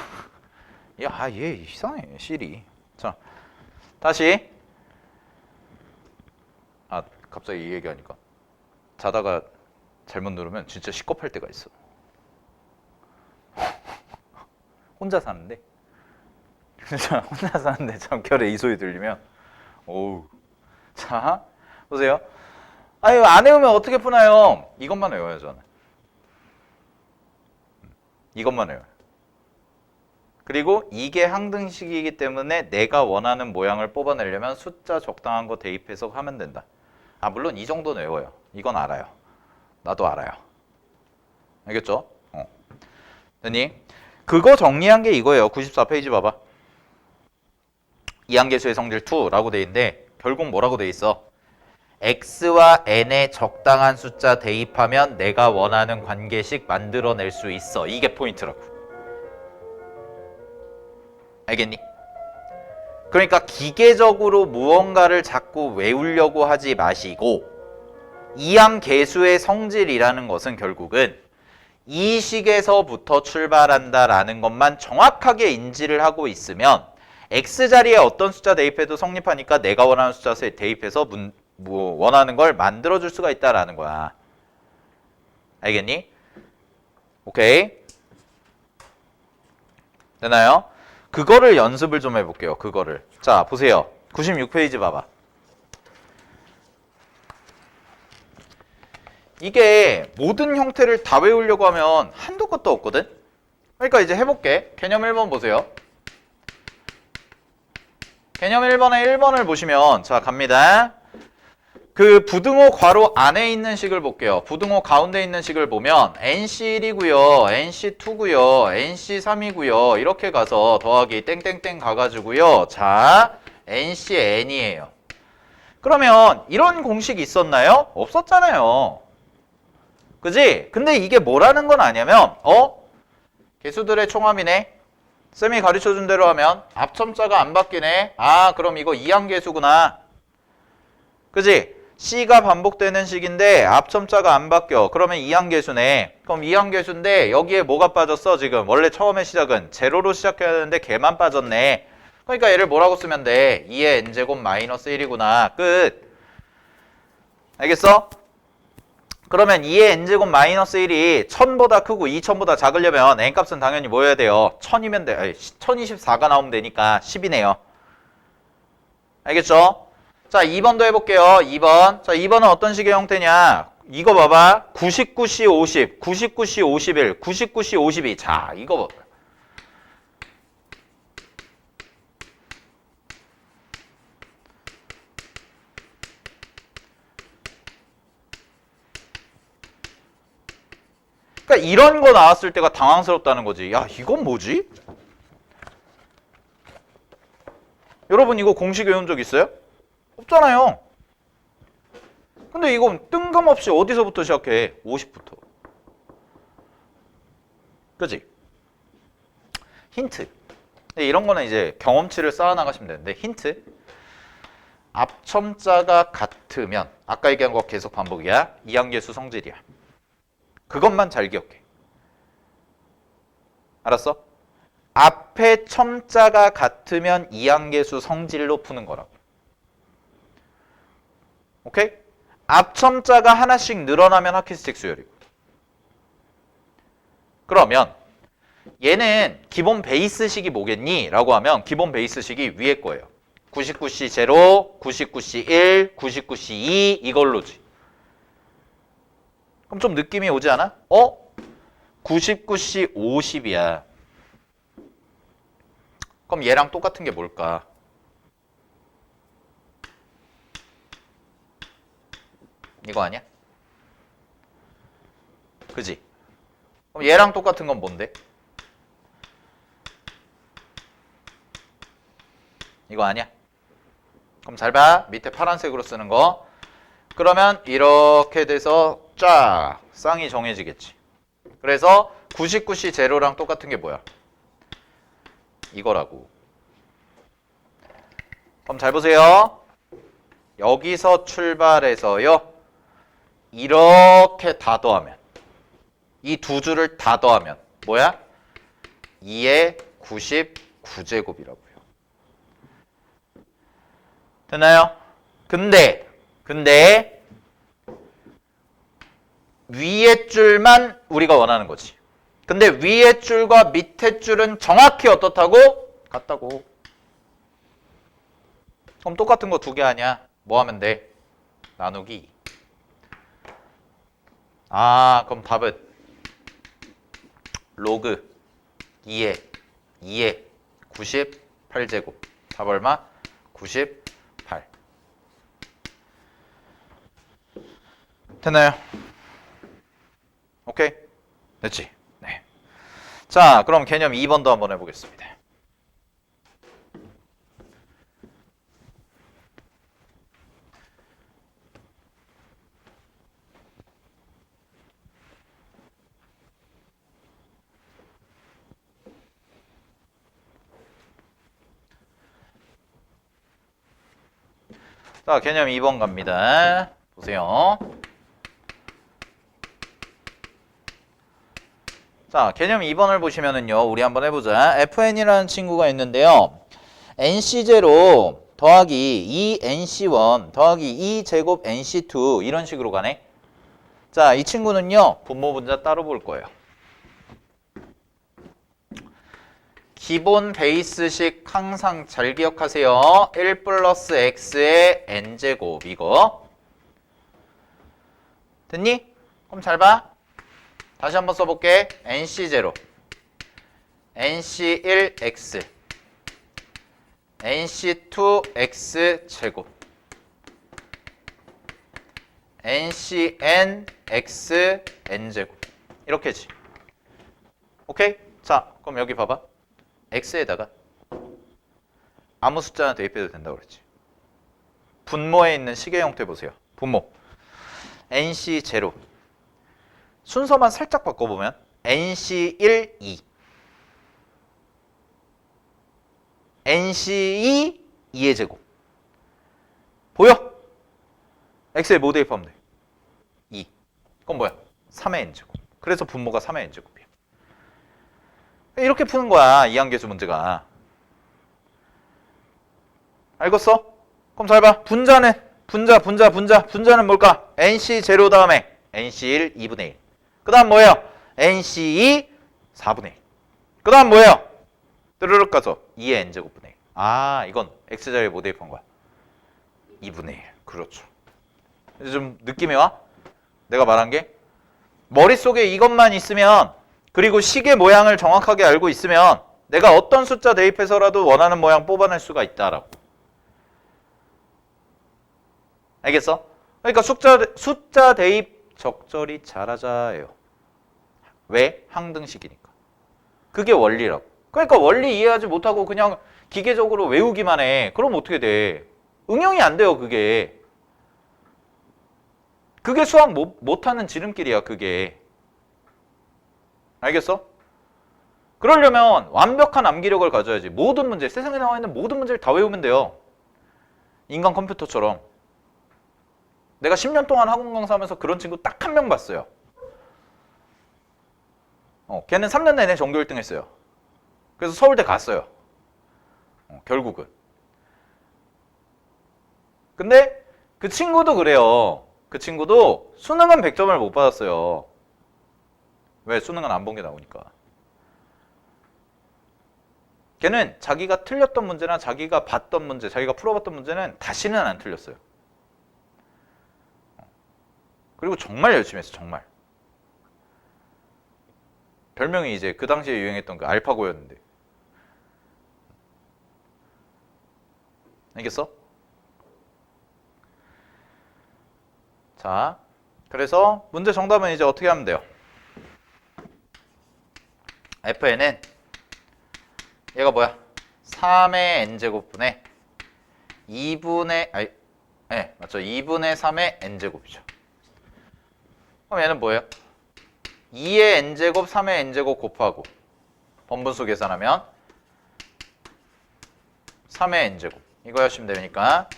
S1: 얘 이상해 실이. 자, 다시. 갑자기 이 얘기하니까 자다가 잘못 누르면 진짜 시겁할 때가 있어. 혼자 사는데 진짜 혼자 사는데 잠결에 이 소리 들리면 오우. 자, 보세요. 안 외우면 어떻게 푸나요? 이것만 외워요, 저는. 이것만 외워요. 그리고 이게 항등식이기 때문에 내가 원하는 모양을 뽑아내려면 숫자 적당한 거 대입해서 하면 된다. 물론 이 정도는 외워요. 이건 알아요. 나도 알아요. 알겠죠? 됐니? 그거 정리한 게 이거예요. 94페이지 봐봐. 이항계수의 성질 2라고 돼 있는데 결국 뭐라고 돼 있어? x와 n의 적당한 숫자 대입하면 내가 원하는 관계식 만들어낼 수 있어. 이게 포인트라고. 알겠니? 그러니까 기계적으로 무언가를 자꾸 외우려고 하지 마시고 이항계수의 성질이라는 것은 결국은 이 식에서부터 출발한다라는 것만 정확하게 인지를 하고 있으면 x자리에 어떤 숫자 대입해도 성립하니까 내가 원하는 숫자 대입해서 원하는 걸 만들어줄 수가 있다라는 거야. 알겠니? 오케이. 되나요? 그거를 연습을 좀 해볼게요. 그거를. 자, 보세요. 96페이지 봐봐. 이게 모든 형태를 다 외우려고 하면 한도 끝도 없거든? 그러니까 이제 해볼게. 개념 1번 보세요. 개념 1번에 1번을 보시면 자, 갑니다. 그 부등호 괄호 안에 있는 식을 볼게요. 부등호 가운데 있는 식을 보면 NC1이고요. NC2고요. NC3이고요. 이렇게 가서 더하기 땡땡땡 가가지고요. 자, NCN이에요. 그러면 이런 공식이 있었나요? 없었잖아요. 그지? 근데 이게 뭐라는 건 아냐면 개수들의 총합이네. 쌤이 가르쳐준 대로 하면 합첨자가 안 바뀌네. 그럼 이거 이항계수구나. 그지? C가 반복되는 식인데 합첨자가 안 바뀌어. 그러면 이항계수네. 그럼 이항계수인데 여기에 뭐가 빠졌어? 지금 원래 처음에 시작은 제로로 시작해야 되는데 걔만 빠졌네. 그러니까 얘를 뭐라고 쓰면 돼? 2의 n제곱 마이너스 1이구나. 끝. 알겠어? 그러면 2의 n제곱 마이너스 1이 1000보다 크고 2000보다 작으려면 n값은 당연히 뭐 해야 돼요? 1000이면 돼. 1024가 나오면 되니까 10이네요. 알겠죠? 자, 2번도 해볼게요. 2번. 자, 2번은 어떤 식의 형태냐? 이거 봐봐. 99C 50, 99C 51, 99C 52. 자, 이거 봐봐. 그러니까 이런 거 나왔을 때가 당황스럽다는 거지. 야, 이건 뭐지? 여러분 이거 공식 외운 적 있어요? 없잖아요. 근데 이건 뜬금없이 어디서부터 시작해? 50부터. 그치? 힌트. 근데 이런 거는 이제 경험치를 쌓아나가시면 되는데 힌트. 합첨자가 같으면 아까 얘기한 거 계속 반복이야. 이항계수 성질이야. 그것만 잘 기억해. 알았어? 앞에 첨자가 같으면 이항계수 성질로 푸는 거라고. 오케이? 앞첨자가 하나씩 늘어나면 하키스틱 수열이고. 그러면 얘는 기본 베이스식이 뭐겠니? 라고 하면 기본 베이스식이 위에 거예요. 99C0, 99C1, 99C2 이걸로지. 그럼 좀 느낌이 오지 않아? 99C 50이야. 그럼 얘랑 똑같은 게 뭘까? 이거 아니야? 그지? 그럼 얘랑 똑같은 건 뭔데? 이거 아니야? 그럼 잘 봐. 밑에 파란색으로 쓰는 거. 그러면 이렇게 돼서 쫙 쌍이 정해지겠지. 그래서 99C 제로랑 똑같은 게 뭐야? 이거라고. 그럼 잘 보세요. 여기서 출발해서요. 이렇게 다 더하면 이 두 줄을 다 더하면 뭐야? 2의 99제곱이라고요. 됐나요? 근데 위에 줄만 우리가 원하는 거지. 근데 위에 줄과 밑에 줄은 정확히 어떻다고? 같다고. 그럼 똑같은 거 두 개 아니야? 뭐 하면 돼? 나누기. 그럼 답은 로그 2의 98제곱. 답 얼마? 98. 됐나요? 오케이? 됐지? 네. 자, 그럼 개념 2번도 한번 해보겠습니다. 자, 개념 2번 갑니다. 보세요. 자, 개념 2번을 보시면은요, 우리 한번 해보자. fn이라는 친구가 있는데요. nc0 더하기 2nc1 더하기 2제곱 nc2 이런 식으로 가네. 자, 이 친구는요, 분모 분자 따로 볼 거예요. 기본 베이스식 항상 잘 기억하세요. 1 플러스 x의 n제곱 이거. 됐니? 그럼 잘 봐. 다시 한번 써볼게. nc0, nc1x, nc2x 제곱, ncnx n제곱. 이렇게지. 오케이? 자, 그럼 여기 봐봐. x에다가 아무 숫자나 대입해도 된다고 그랬지. 분모에 있는 시계 형태 보세요. 분모. nc0. 순서만 살짝 바꿔보면 nc1, 2. nc2, 2의 제곱. 보여? x에 뭐 대입하면 돼? 2. 그건 뭐야? 3의 n제곱. 그래서 분모가 3의 n제곱이야. 이렇게 푸는 거야. 이항계수 문제가. 알겠어? 그럼 잘 봐. 분자는 분자는 뭘까? nc0 다음에 nc1 2분의 1. 그 다음 뭐예요? nc2 4분의 1. 그 다음 뭐예요? 뜨르륵 가서 2의 n제곱분의 1. 이건 x자리에 뭐 대입한 거야? 2분의 1. 그렇죠. 이제 좀 느낌이 와? 내가 말한 게? 머릿속에 이것만 있으면, 그리고 시계 모양을 정확하게 알고 있으면 내가 어떤 숫자 대입해서라도 원하는 모양 뽑아낼 수가 있다라고. 알겠어? 그러니까 숫자 대입 적절히 잘하자예요. 왜? 항등식이니까. 그게 원리라고. 그러니까 원리 이해하지 못하고 그냥 기계적으로 외우기만 해. 그럼 어떻게 돼? 응용이 안 돼요, 그게. 그게 수학 못하는 지름길이야, 그게. 알겠어? 그러려면 완벽한 암기력을 가져야지. 모든 문제, 세상에 나와 있는 모든 문제를 다 외우면 돼요. 인간 컴퓨터처럼. 내가 10년 동안 학원 강사하면서 그런 친구 딱 한 명 봤어요. 걔는 3년 내내 전교 1등 했어요. 그래서 서울대 갔어요. 결국은. 근데 그 친구도 그래요. 그 친구도 수능은 100점을 못 받았어요. 왜? 수능은 안 본 게 나오니까. 걔는 자기가 틀렸던 문제나 자기가 봤던 문제, 자기가 풀어봤던 문제는 다시는 안 틀렸어요. 그리고 정말 열심히 했어, 정말. 별명이 이제 그 당시에 유행했던 그 알파고였는데. 알겠어? 자, 그래서 문제 정답은 이제 어떻게 하면 돼요? fn은 얘가 뭐야? 3의 n제곱분의 2분의 아니, 네, 맞죠? 2분의 3의 n제곱이죠. 그럼 얘는 뭐예요? 2의 n제곱, 3의 n제곱 곱하고 번분수 계산하면 3의 n제곱 이거 하시면 되니까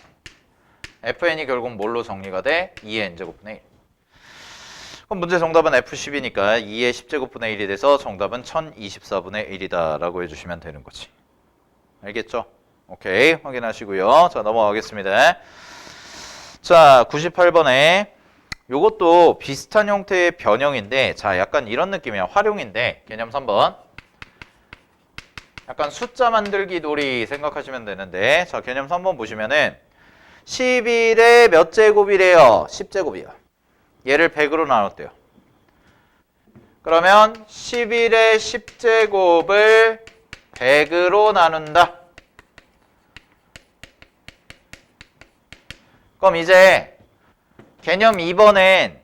S1: fn이 결국 뭘로 정리가 돼? 2의 n제곱분의 1. 그럼 문제 정답은 F10이니까 2의 10제곱분의 1이 돼서 정답은 1024분의 1이다 라고 해주시면 되는 거지. 알겠죠? 오케이, 확인하시고요. 자, 넘어가겠습니다. 자, 98번에 요것도 비슷한 형태의 변형인데, 자, 약간 이런 느낌이야. 활용인데, 개념 3번. 약간 숫자 만들기 놀이 생각하시면 되는데, 자, 개념 3번 보시면은 11의 몇 제곱이래요? 10제곱이야. 얘를 100으로 나눴대요. 그러면 11의 10제곱을 100으로 나눈다. 그럼 이제 개념 2번엔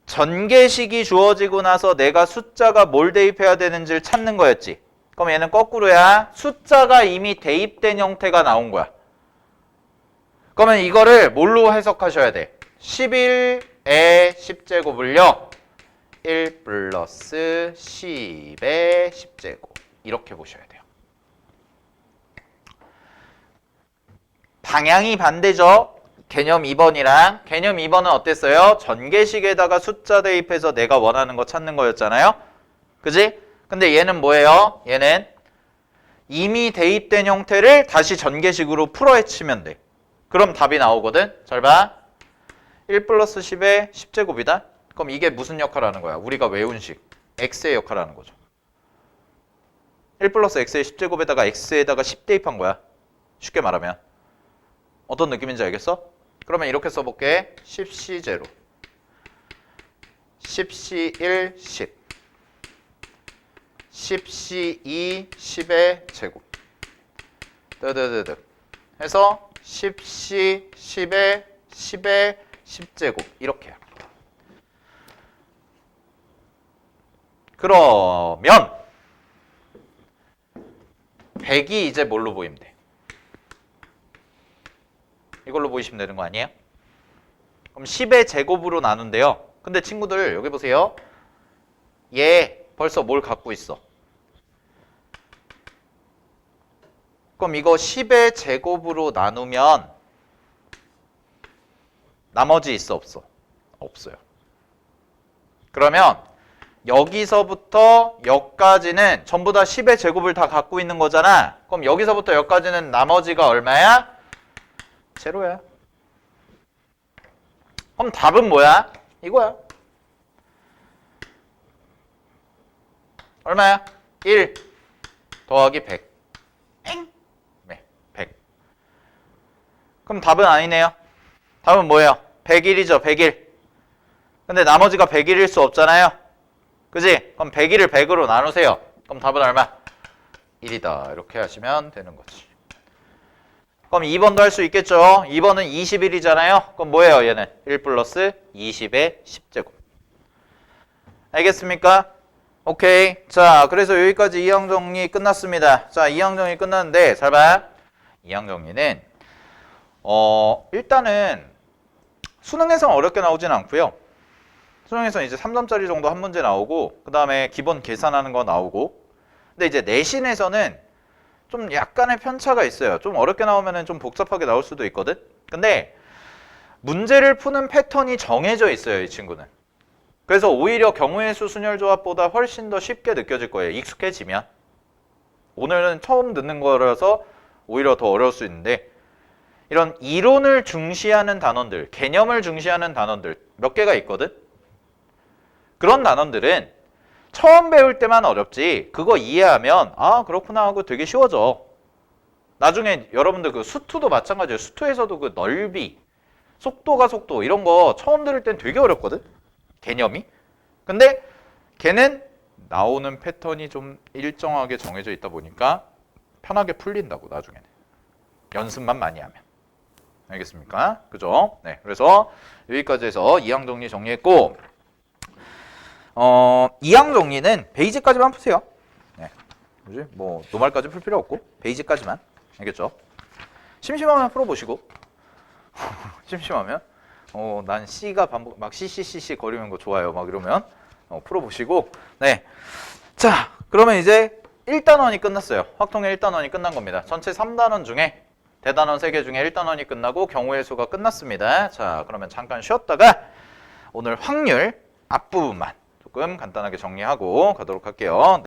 S1: 전개식이 주어지고 나서 내가 숫자가 뭘 대입해야 되는지를 찾는 거였지. 그럼 얘는 거꾸로야. 숫자가 이미 대입된 형태가 나온 거야. 그러면 이거를 뭘로 해석하셔야 돼? 11의 10제곱을요. 1 플러스 10의 10제곱 이렇게 보셔야 돼요. 방향이 반대죠. 개념 2번이랑 개념 2번은 어땠어요? 전개식에다가 숫자 대입해서 내가 원하는 거 찾는 거였잖아요. 그지? 근데 얘는 뭐예요? 얘는 이미 대입된 형태를 다시 전개식으로 풀어 헤치면 돼. 그럼 답이 나오거든. 잘 봐. 1 플러스 10의 10제곱이다. 그럼 이게 무슨 역할을 하는 거야? 우리가 외운 식. x의 역할을 하는 거죠. 1 플러스 x의 10제곱에다가 x에다가 10 대입한 거야. 쉽게 말하면. 어떤 느낌인지 알겠어? 그러면 이렇게 써볼게. 10c 제로 10c 1 10 10c 2 10의 제곱 뜨드드드 해서 10c 10의 10의 10제곱 이렇게 합니다. 그러면 100이 이제 뭘로 보이면 돼? 이걸로 보이시면 되는 거 아니에요? 그럼 10의 제곱으로 나눈대요. 근데 친구들 여기 보세요. 얘 벌써 뭘 갖고 있어? 그럼 이거 10의 제곱으로 나누면 나머지 있어 없어? 없어요. 그러면 여기서부터 여기까지는 전부 다 10의 제곱을 다 갖고 있는 거잖아. 그럼 여기서부터 여기까지는 나머지가 얼마야? 제로야. 그럼 답은 뭐야? 이거야. 얼마야? 1 더하기 100. 네, 100. 그럼 답은 아니네요. 답은 뭐예요? 101이죠, 101. 근데 나머지가 101일 수 없잖아요. 그지? 그럼 101을 100으로 나누세요. 그럼 답은 얼마? 1이다. 이렇게 하시면 되는 거지. 그럼 2번도 할 수 있겠죠. 2번은 21이잖아요. 그럼 뭐예요? 얘는 1 플러스 20의 10제곱. 알겠습니까? 오케이. 자, 그래서 여기까지 이항 정리 끝났습니다. 자, 이항 정리 끝났는데 잘 봐. 이항 정리는 일단은 수능에서는 어렵게 나오진 않고요. 수능에서는 이제 3점짜리 정도 한 문제 나오고 그 다음에 기본 계산하는 거 나오고 근데 이제 내신에서는 좀 약간의 편차가 있어요. 좀 어렵게 나오면 좀 복잡하게 나올 수도 있거든. 근데 문제를 푸는 패턴이 정해져 있어요. 이 친구는. 그래서 오히려 경우의 수 순열 조합보다 훨씬 더 쉽게 느껴질 거예요. 익숙해지면. 오늘은 처음 듣는 거라서 오히려 더 어려울 수 있는데 이런 이론을 중시하는 단원들, 개념을 중시하는 단원들 몇 개가 있거든? 그런 단원들은 처음 배울 때만 어렵지 그거 이해하면 아 그렇구나 하고 되게 쉬워져. 나중에 여러분들 그 수투도 마찬가지예요. 수투에서도 그 넓이, 속도가 속도 이런 거 처음 들을 땐 되게 어렵거든? 개념이. 근데 걔는 나오는 패턴이 좀 일정하게 정해져 있다 보니까 편하게 풀린다고 나중에는. 연습만 많이 하면. 알겠습니까? 그죠? 네. 그래서 여기까지 해서 2항 정리 정리했고 2항 정리는 베이직까지만 푸세요. 네. 그지? 뭐 노말까지 풀 필요 없고 베이직까지만. 알겠죠? 심심하면 풀어보시고 심심하면 난 C가 반복 막 CCCC 거리는 거 좋아요. 막 이러면 풀어보시고 네. 자, 그러면 이제 1단원이 끝났어요. 확통의 1단원이 끝난 겁니다. 전체 3단원 중에 대단원 3개 중에 1단원이 끝나고 경우의 수가 끝났습니다. 자, 그러면 잠깐 쉬었다가 오늘 확률 앞부분만 조금 간단하게 정리하고 가도록 할게요.